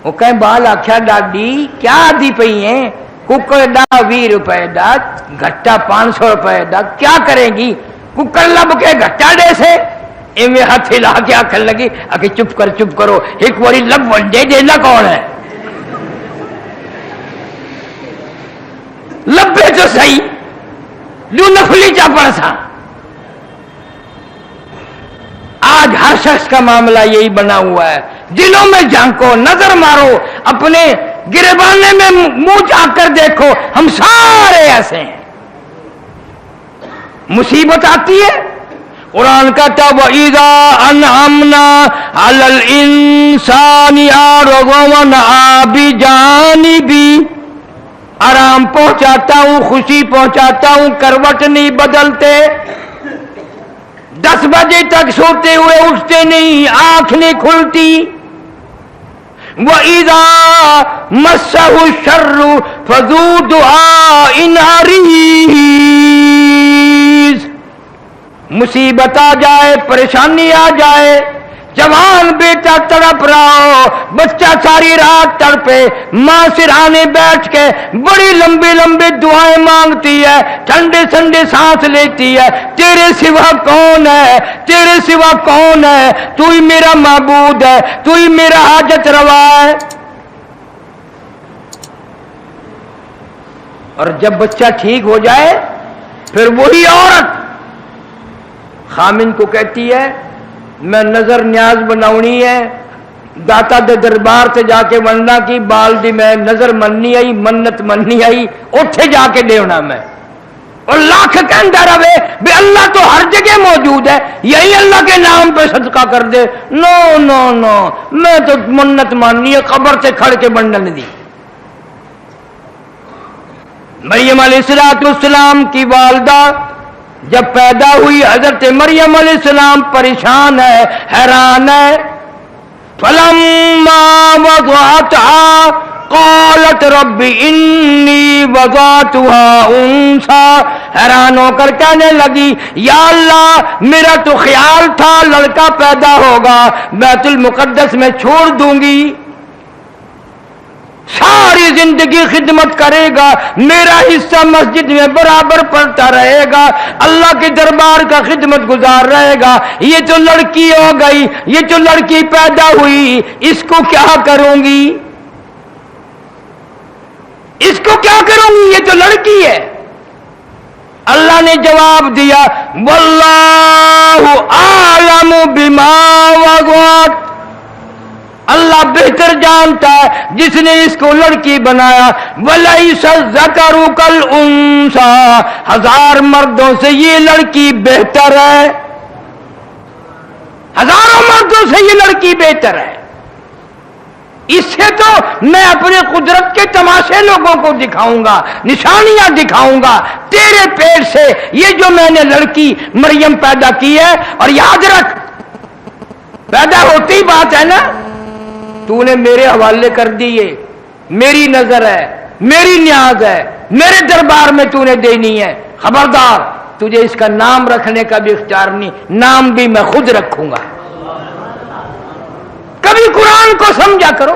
वो कहीं बाल आख्या डाडी क्या आदि पई है, कुक्कड़ दा 20 रुपए दा, घट्टा 500 रुपए दा, क्या करेगी? कुक्कड़ लब के घट्टा दे से इवें हाथ हिला के आखन लगी, आके चुप करो, एक बारी लब वंजे देना कौन है? लब्बे तो सही, लू नफली चा पड़सा। आज हर शख्स का मामला यही बना हुआ है। दिलों में झांको, नजर मारो, अपने गिरेबाने में मुंह झांक कर देखो, हम सारे ऐसे हैं। मुसीबत आती है, कुरान कहता है वइज़ा अनअमना अलल इंसानी आरज़वन आबी जानिबी, आराम पहुंचाता हूं, खुशी पहुंचाता हूं, करवट नहीं बदलते, 10 बजे तक सोते हुए उठते नहीं, आंख नहीं खुलती। वइज़ा मस्सहु शर्रु फज़ू दुआइन हरीज़, मुसीबत आ जाए, परेशानी आ जाए, जवान बेटा तड़प रहा हो, बच्चा सारी रात तड़पे, मां सिरहाने बैठ के बड़ी लंबी लंबी दुआएं मांगती है, ठंडे ठंडे सांस लेती है, तेरे सिवा कौन है, तेरे सिवा कौन है, तू ही मेरा माबूद है, तू ही मेरा हाजत रवा है। और जब बच्चा ठीक हो जाए फिर वही औरत खामिन को कहती है मैं नजर न्याज बनाउनी है, दाता दे दरबार से जाके बनना की बाल दी मैं नजर मननी आई, मन्नत मननी आई, उठे जाके देना मैं। और लाख कहता रहे भी अल्लाह तो हर जगह मौजूद है, यही अल्लाह के नाम पे सदका कर दे। नो नो नो, मैं तो मन्नत माननी है, कब्र से खड़ के बंडन दी। मरियम अलैहिस्सलाम की वालदा जब पैदा हुई, हजरत मरियम अलैहिस्सलाम परेशान है, हैरान है। फलम्मा वज़अतहा क़ालत रब्बी इन्नी वज़अतुहा उन्सा, हैरान होकर कहने लगी या अल्लाह मेरा तो ख्याल था लड़का पैदा होगा, बैतुल मुक़द्दस में छोड़ दूंगी, सारी जिंदगी खिदमत करेगा, मेरा हिस्सा मस्जिद में बराबर पड़ता रहेगा, अल्लाह के दरबार का खिदमत गुजार रहेगा। ये तो लड़की हो गई, ये तो लड़की पैदा हुई, इसको क्या करूंगी, इसको क्या करूंगी, ये तो लड़की है। अल्लाह ने जवाब दिया वल्लाहु आलमु बिमा वज़अत, अल्लाह बेहतर जानता है जिसने इसको लड़की बनाया। वलैसा ज़करु कल उन्सा, 1000 मर्दों से ये लड़की बेहतर है। हजारों मर्दों से ये लड़की बेहतर है। इससे तो मैं अपने कुदरत के तमाशे लोगों को दिखाऊंगा, निशानियां दिखाऊंगा। तेरे पेट से ये जो मैंने लड़की मरियम पैदा की है, और याद रख पैदा होती ही बात है ना, तूने मेरे हवाले कर दी है, मेरी नजर है, मेरी न्याज है, मेरे दरबार में तूने देनी है। खबरदार, तुझे इसका नाम रखने का भी इख्तियार नहीं, नाम भी मैं खुद रखूंगा। कभी कुरान को समझा करो।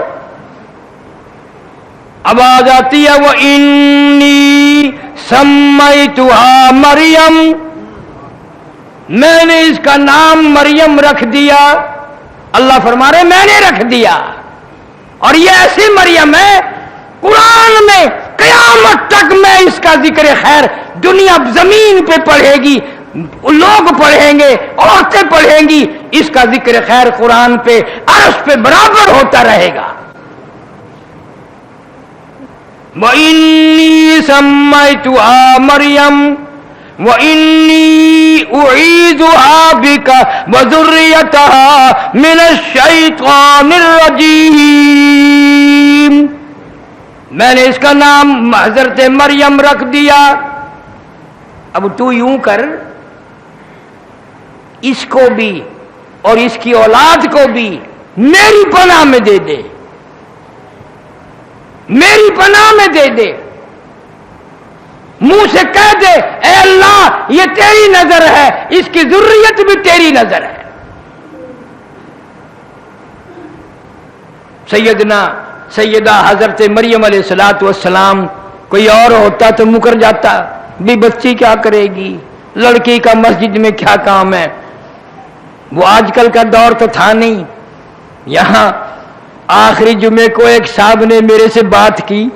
आवाज आती है वो इन्नी सम्मैतुहा मरियम, मैंने इसका नाम मरियम रख दिया। अल्लाह फरमा रहे मैंने रख दिया। और ये ऐसी मरियम है कुरान में कयामत तक मैं इसका जिक्र खैर दुनिया जमीन पे पढ़ेगी, लोग पढ़ेंगे, औरतें पढ़ेंगी, इसका जिक्र खैर कुरान पे अर्श पे बराबर होता रहेगा। व इन्नी सम्मैतुहा मरियम व इन्नी उईदुहा बिका व ज़ुर्रियतहा मिनश शैतानिर रजीम, मैंने इसका नाम हजरत मरियम रख दिया। अब तू यूं कर, इसको भी और इसकी औलाद को भी मेरी पनाह में दे दे, मेरी पनाह में दे दे। मुंह से कह दे ए अल्लाह ये तेरी नजर है, इसकी जुर्रियत भी तेरी नजर है। सैयदा हजरत मरियम अलैहिस्सलातु वस्सलाम, कोई और होता तो मुकर जाता, भी बच्ची क्या करेगी, लड़की का मस्जिद में क्या काम है। वो आजकल का दौर तो था नहीं। यहां आखिरी जुमे को एक साहब ने मेरे से बात की,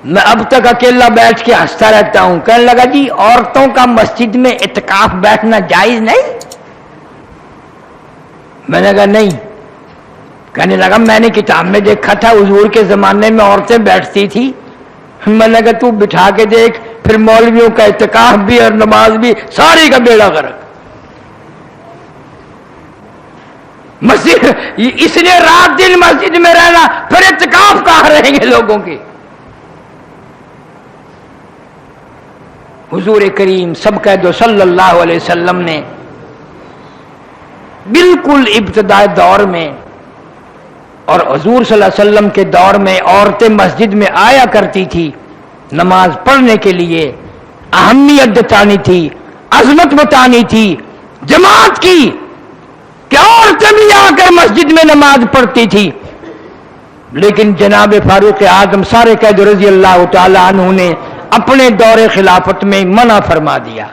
मैं अब तक अकेला बैठ के हंसता रहता हूं। कहने लगा जी औरतों का मस्जिद में इत्काफ बैठना जायज नहीं। मैंने कहा नहीं। कहने लगा मैंने किताब में देखा था हुजूर के जमाने में औरतें बैठती थी। मैंने कहा तू बिठा के देख, फिर मौलवियों का इत्काफ भी और नमाज भी सारी का बेड़ा गर्क। मस्जिद, इसलिए रात दिन मस्जिद में रहना, फिर इत्काफ कहां रहेंगे लोगों के। हुजूर करीम सब कह दो सल्लल्लाहु अलैहि वसल्लम ने बिल्कुल इब्तिदाई दौर में और हुजूर सल्लल्लाहु अलैहि वसल्लम के दौर में औरतें मस्जिद में आया करती थी नमाज पढ़ने के लिए, अहमियत बतानी थी, अजमत बतानी थी जमात की, कि औरतें भी आकर मस्जिद में नमाज पढ़ती थी। लेकिन जनाब फारूक आजम सारे कैद रजी अल्लाह तआला अन्हु ने अपने दौरे खिलाफत में मना फरमा दिया।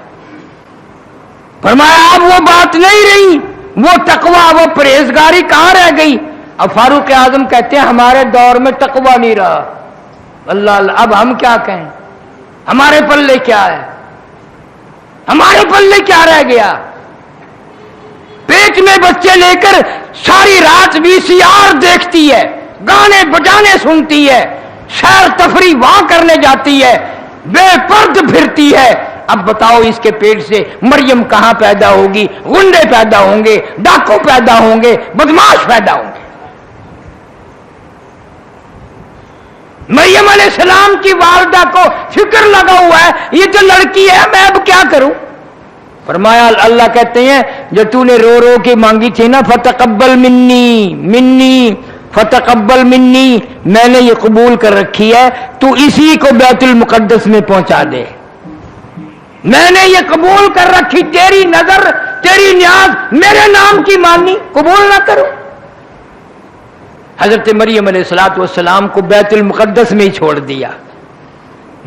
फरमाया अब वो बात नहीं रही, वो तकवा, वो परहेजगारी कहां रह गई। अब फारूक आजम कहते हैं हमारे दौर में तकवा नहीं रहा। अल्लाह अल्लाह, अब हम क्या कहें, हमारे पल्ले क्या है, हमारे पल्ले क्या रह गया। पेट में बच्चे लेकर सारी रात वीसीआर देखती है, गाने बजाने सुनती है, सैर तफरी वहां करने जाती है, बेपर्द फिरती है। अब बताओ इसके पेट से मरियम कहां पैदा होगी, गुंडे पैदा होंगे, डाकू पैदा होंगे, बदमाश पैदा होंगे। मरियम अलैहिस्सलाम की वालदा को फिक्र लगा हुआ है, ये तो लड़की है, मैं अब क्या करूं। फरमाया अल्लाह कहते हैं जो तूने रो रो के मांगी थी ना, फतकब्बल मिन्नी मिन्नी फतकब्बल मिन्नी, मैंने ये कबूल कर रखी है, तू इसी को बैतुल मुकद्दस में पहुंचा दे। मैंने ये कबूल कर रखी, तेरी नजर तेरी न्याज मेरे नाम की मानी, कबूल ना करो। हजरत मरियम अलैहिस्सलातु वस्सलाम को बैतुल मुकद्दस में ही छोड़ दिया।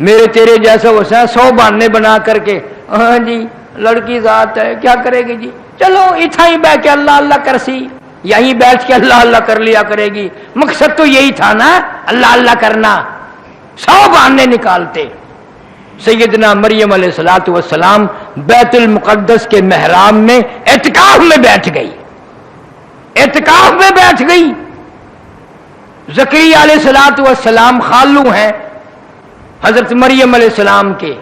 मेरे तेरे जैसा वैसा 100 बहाने बना करके, हाँ जी लड़की जात है क्या करेगी जी, चलो इतना ही बैठ के अल्लाह अल्लाह करसी, यहीं बैठ के अल्लाह अल्लाह कर लिया करेगी। मकसद तो यही था ना, अल्लाह अल्लाह करना। 100 बहाने निकालते। सैयदना मरियम अलैहिस्सलातु वस्सलाम बैतुल मुकद्दस के मेहराब में एतिकाफ में बैठ गई, एतिकाफ में बैठ गई। ज़करिया अलैहिस्सलातु वस्सलाम खालू हैं हजरत मरियम अलैहिस्सलाम के।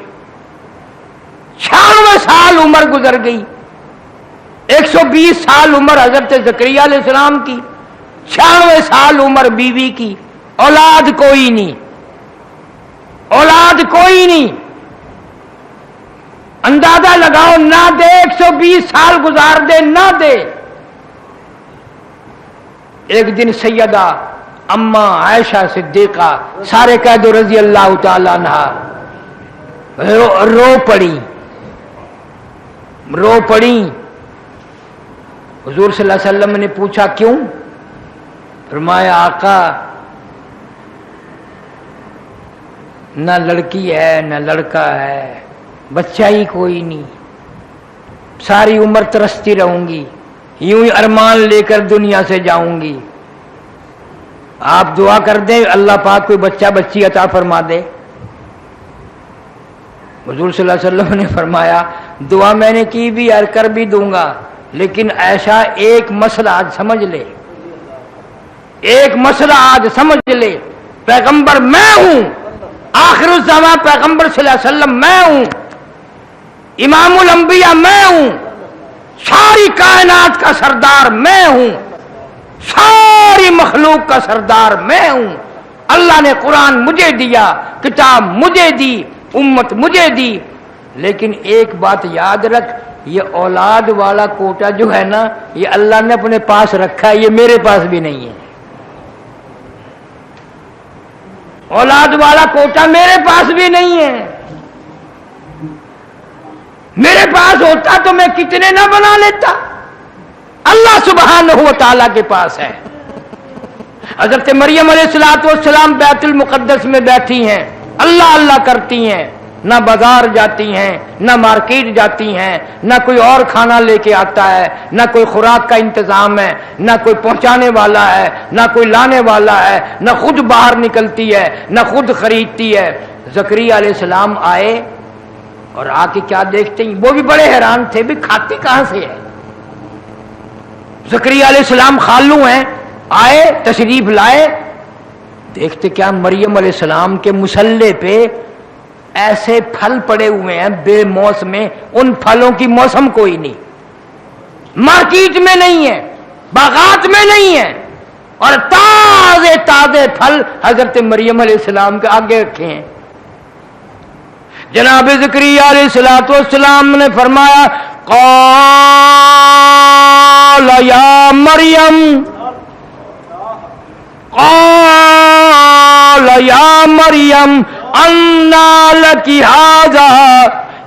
96 साल उम्र गुजर गई। 120 साल उम्र हजरत ज़करिया अलैहिस्सलाम की, 96 साल उम्र बीवी की, औलाद कोई नहीं, औलाद कोई नहीं। अंदाजा लगाओ, ना दे, 120 साल गुजार दे, ना दे। एक दिन सैयदा अम्मा आयशा सिद्दीका, सारे कह दो रजी अल्लाह तआला अन्हा, रो पड़ी। हुजूर सल्लल्लाहु अलैहि वसल्लम ने पूछा क्यों? फरमाया आका, ना लड़की है ना लड़का है, बच्चा ही कोई नहीं, सारी उम्र तरसती रहूंगी, यूं ही अरमान लेकर दुनिया से जाऊंगी। आप दुआ कर दें अल्लाह पाक कोई बच्चा बच्ची अता फरमा दे। हुजूर सल्लल्लाहु अलैहि वसल्लम ने फरमाया दुआ मैंने की भी और कर भी दूंगा, लेकिन ऐसा एक मसला आज समझ ले, एक मसला आज समझ ले, पैगंबर मैं हूं, आखिरुल ज़मां पैगंबर सल्लल्लाहु अलैहि वसल्लम मैं हूं, इमामुल अंबिया मैं हूं, सारी कायनात का सरदार मैं हूं, सारी मखलूक का सरदार मैं हूं। अल्लाह ने कुरान मुझे दिया, किताब मुझे दी, उम्मत मुझे दी, लेकिन एक बात याद रख, ये औलाद वाला कोटा जो है ना, ये अल्लाह ने अपने पास रखा है, ये मेरे पास भी नहीं है। औलाद वाला कोटा मेरे पास भी नहीं है। मेरे पास होता तो मैं कितने ना बना लेता, अल्लाह सुब्हानहू व तआला के पास है। हजरत मरियम अलैहिस्सलाम बैतुल मुक़द्दस में बैठी हैं, अल्लाह अल्लाह करती हैं, ना बाजार जाती हैं, ना मार्केट जाती हैं, ना कोई और खाना लेके आता है, ना कोई खुराक का इंतजाम है, ना कोई पहुंचाने वाला है, ना कोई लाने वाला है, ना खुद बाहर निकलती है, ना खुद खरीदती है। ज़करिया अलैहिस्सलाम आए और आके क्या देखते हैं, वो भी बड़े हैरान थे, भी खाती कहां से है। ज़करिया अलैहिस्सलाम खालू हैं, आए तशरीफ लाए, देखते क्या मरियम अलैहिस्सलाम के मुसल्ले पे ऐसे फल पड़े हुए हैं बेमौसम में, उन फलों की मौसम कोई नहीं, मार्केट में नहीं है, बागात में नहीं है, और ताजे ताजे फल हजरत मरियम अलैहिस्सलाम के आगे रखे हैं। जनाब ज़करिया अलैहिस्सलाम ने फरमाया क़ाल या मरियम, क़ाल या मरियम अन्ना लकी हाज़ा,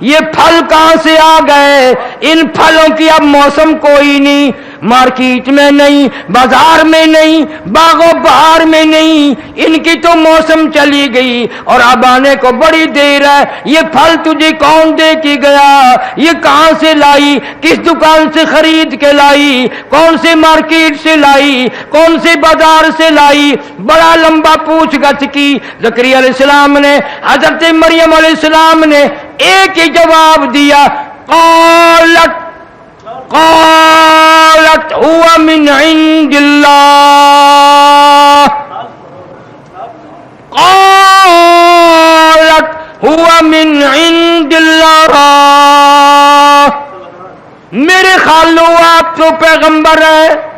ये फल कहां से आ गए? इन फलों की अब मौसम कोई नहीं, मार्केट में नहीं, बाजार में नहीं, बागो बहार में नहीं, इनकी तो मौसम चली गई और अब आने को बड़ी देर है। ये फल तुझे कौन दे के गया? ये कहां से लाई? किस दुकान से खरीद के लाई? कौन से मार्केट से लाई? कौन से बाजार से लाई? बड़ा लंबा पूछगछ की। ज़करिया अलैहिस्सलाम ने, हज़रत मरियम अलैहिस्सलाम ने एक ही जवाब दिया, क़ालत क़ालत हुवा मिन इंदिल्लाह, क़ालत हुवा मिन इंदिल्लाह। मेरे खालू आप तो पैगंबर है,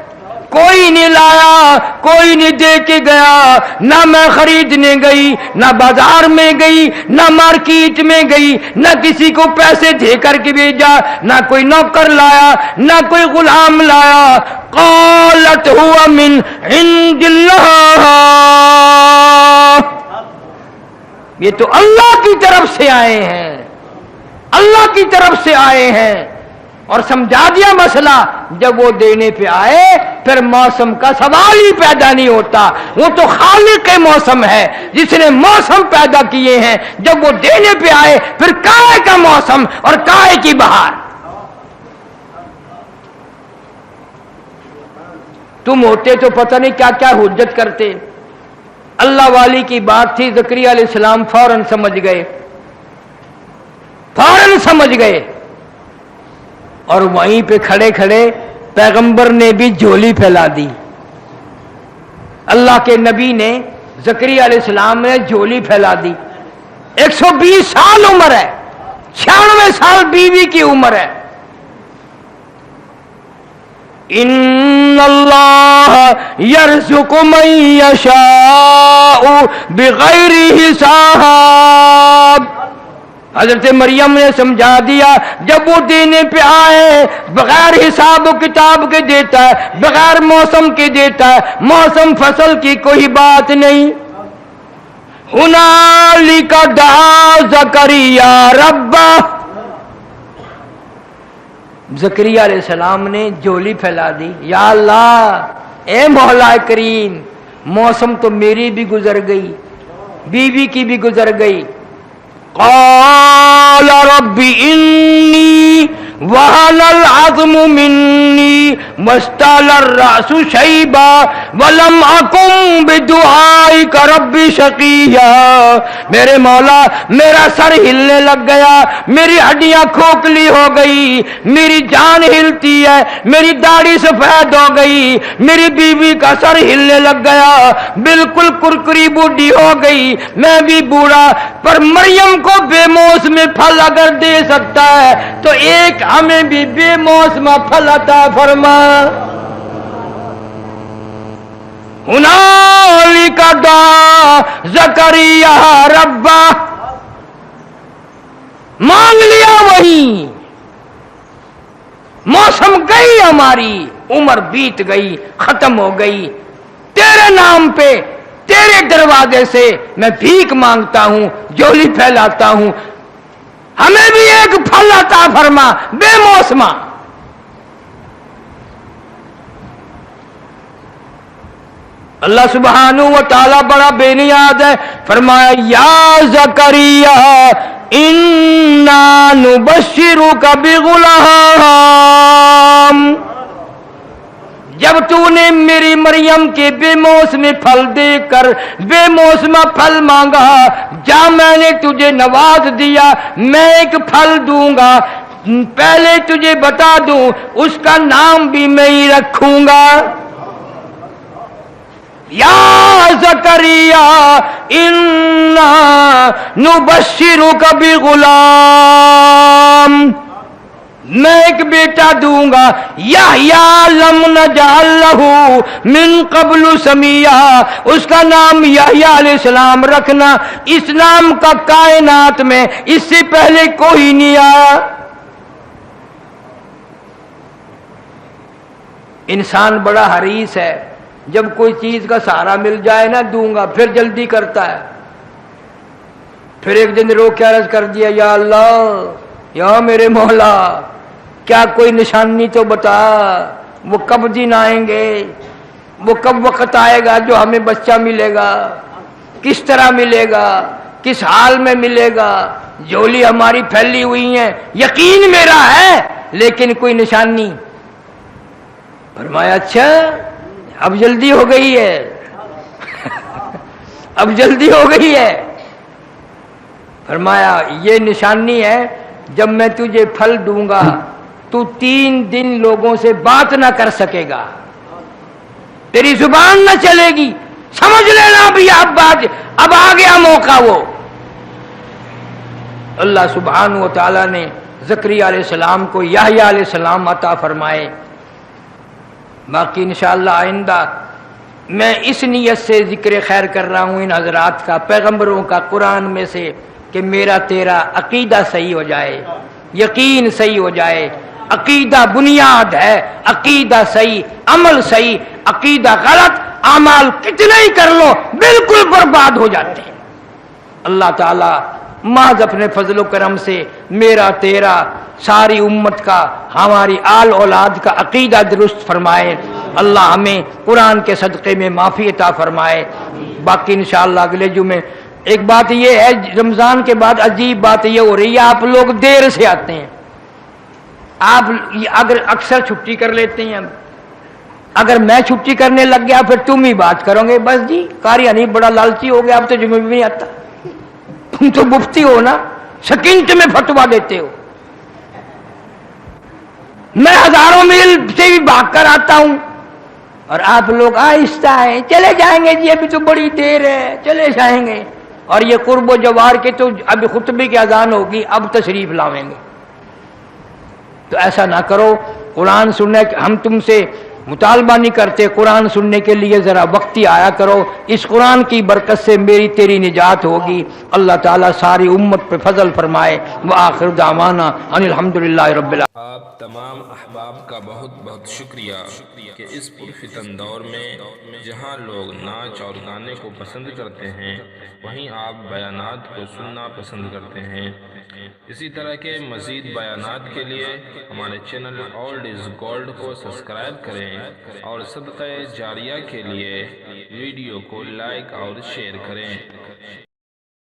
कोई नहीं लाया, कोई नहीं दे के गया, ना मैं खरीदने गई, ना बाजार में गई, ना मार्केट में गई, ना किसी को पैसे दे करके भेजा, ना कोई नौकर लाया, ना कोई गुलाम लाया। क़ालत हुवा मिन इंदिल्लाह, ये तो अल्लाह की तरफ से आए हैं, अल्लाह की तरफ से आए हैं। और समझा दिया मसला। जब वो देने पे आए फिर मौसम का सवाल ही पैदा नहीं होता, वो तो खालिक के मौसम है जिसने मौसम पैदा किए हैं। जब वो देने पे आए फिर काहे का मौसम और काहे की बहार। तुम होते तो पता नहीं क्या क्या हुज्जत करते। अल्लाह वाली की बात थी, ज़करिया अलैहिस्सलाम फौरन समझ गए, फौरन समझ गए। और वहीं पे खड़े खड़े पैगंबर ने भी झोली फैला दी। अल्लाह के नबी ने, ज़करिया अलैहिस्सलाम ने झोली फैला दी। 120 साल उम्र है, 96 साल बीवी की उम्र है। ان اللہ یرزق من یشاء بغیر حساب. حضرت مریم نے سمجھا دیا جب وہ دینے پہ آئے بغیر حساب و کتاب کے دیتا ہے, بغیر موسم کے دیتا ہے, موسم فصل کی کوئی بات نہیں. ہنالک دعا زکریا ربہ, زکریا علیہ السلام نے جھولی پھیلا دی, یا اللہ اے مولا کریم, موسم تو میری بھی گزر گئی, بیوی کی بھی گزر گئی. قال رب انی وہن العظم منی واشتعل الرأس شیبا ولم اکن بدعائک رب شقیا. میرے مولا میرا سر ہلنے لگ گیا, میری ہڈیاں کھوکھلی ہو گئی, میری جان ہلتی ہے, میری داڑھی سفید ہو گئی, میری بیوی کا سر ہلنے لگ گیا, بالکل کرکری بوڑھی ہو گئی, میں بھی بوڑھا. پر مریم کو بے موسم پھل اگر دے سکتا ہے تو ایک ہمیں بھی بے موسم پھل عطا فرما. ہنالک دعا زکریا ربہ, مانگ لیا وہی, موسم گئی, ہماری عمر بیت گئی, ختم ہو گئی, تیرے نام پہ تیرے دروازے سے میں بھیک مانگتا ہوں, جھولی پھیلاتا ہوں, ہمیں بھی ایک پھل عطا فرما بے موسما. اللہ سبحانہ و تعالی بڑا بے نیاز ہے, فرمایا یا زکریا انا نبشرک بغلام. جب تو نے میری مریم کے بے موسم پھل دے کر بے موسم پھل مانگا, جا میں نے تجھے نواز دیا, میں ایک پھل دوں گا, پہلے تجھے بتا دوں اس کا نام بھی میں ہی رکھوں گا. یا زکریا انا نبشرک بغلام, میں ایک بیٹا دوں گا, یحییٰ لم نجعل لہ من قبل سمیہ, اس کا نام یحییٰ علیہ السلام رکھنا, اس نام کا کائنات میں اس سے پہلے کوئی نہیں آیا. انسان بڑا حریص ہے, جب کوئی چیز کا سہارا مل جائے نا دوں گا, پھر جلدی کرتا ہے. پھر ایک دن رو کے عرض کر دیا, یا اللہ, یا میرے مولا, کیا کوئی نشانی تو بتا, وہ کب دن آئیں گے, وہ کب وقت آئے گا جو ہمیں بچہ ملے گا, کس طرح ملے گا, کس حال میں ملے گا. جھولی ہماری پھیلی ہوئی ہیں, یقین میرا ہے, لیکن کوئی نشانی. فرمایا اچھا اب جلدی ہو گئی ہے, اب جلدی ہو گئی ہے. فرمایا یہ نشانی ہے, جب میں تجھے پھل دوں گا تو 3 دن لوگوں سے بات نہ کر سکے گا, تیری زبان نہ چلے گی, سمجھ لینا بھی اب بات, اب آ گیا موقع. وہ اللہ سبحانہ و تعالی نے زکریا علیہ السلام کو یحییٰ علیہ السلام عطا فرمائے. باقی انشاءاللہ آئندہ میں اس نیت سے ذکر خیر کر رہا ہوں ان حضرات کا, پیغمبروں کا, قرآن میں سے, کہ میرا تیرا عقیدہ صحیح ہو جائے, یقین صحیح ہو جائے. عقیدہ بنیاد ہے, عقیدہ صحیح, عمل صحیح. عقیدہ غلط, اعمال کتنے ہی کر لو بالکل برباد ہو جاتے ہیں. اللہ تعالی محض اپنے فضل و کرم سے میرا تیرا ساری امت کا, ہماری آل اولاد کا عقیدہ درست فرمائے. اللہ ہمیں قرآن کے صدقے میں معافی عطا فرمائے. باقی انشاءاللہ اگلے جمعے. ایک بات یہ ہے, رمضان کے بعد عجیب بات یہ ہو رہی ہے, آپ لوگ دیر سے آتے ہیں. آپ اگر اکثر چھٹی کر لیتے ہیں, اگر میں چھٹی کرنے لگ گیا پھر تم ہی بات کرو گے, بس جی قاری نہیں بڑا لالچی ہو گیا, اب تو جمعے بھی نہیں آتا. تم تو مفتی ہو نا, سکنٹ میں فتوا دیتے ہو. میں ہزاروں میل سے بھی بھاگ کر آتا ہوں اور آپ لوگ آہستہ ہیں, چلے جائیں گے جی, ابھی تو بڑی دیر ہے, چلے جائیں گے. اور یہ قرب و جوار کے تو ابھی خطبے کی اذان ہوگی, اب تشریف لاویں گے. تو ایسا نہ کرو, قرآن سننے ہم تم سے مطالبہ نہیں کرتے قرآن سننے کے لیے ذرا وقتی آیا کرو، اس قرآن کی برکت سے میری تیری نجات ہوگی۔ اللہ تعالیٰ ساری امت پہ فضل فرمائے۔ وآخر دعوانا ان الحمدللہ رب العالمین۔ آپ تمام احباب کا بہت بہت شکریہ کہ اس پرفتن دور میں جہاں لوگ ناچ اور گانے کو پسند کرتے ہیں وہیں آپ بیانات کو سننا پسند کرتے ہیں۔ اسی طرح کے مزید بیانات کے لیے ہمارے چینل اولڈ از گولڈ کو سبسکرائب کریں اور صدقہ جاریہ کے لیے ویڈیو کو لائک اور شیئر کریں۔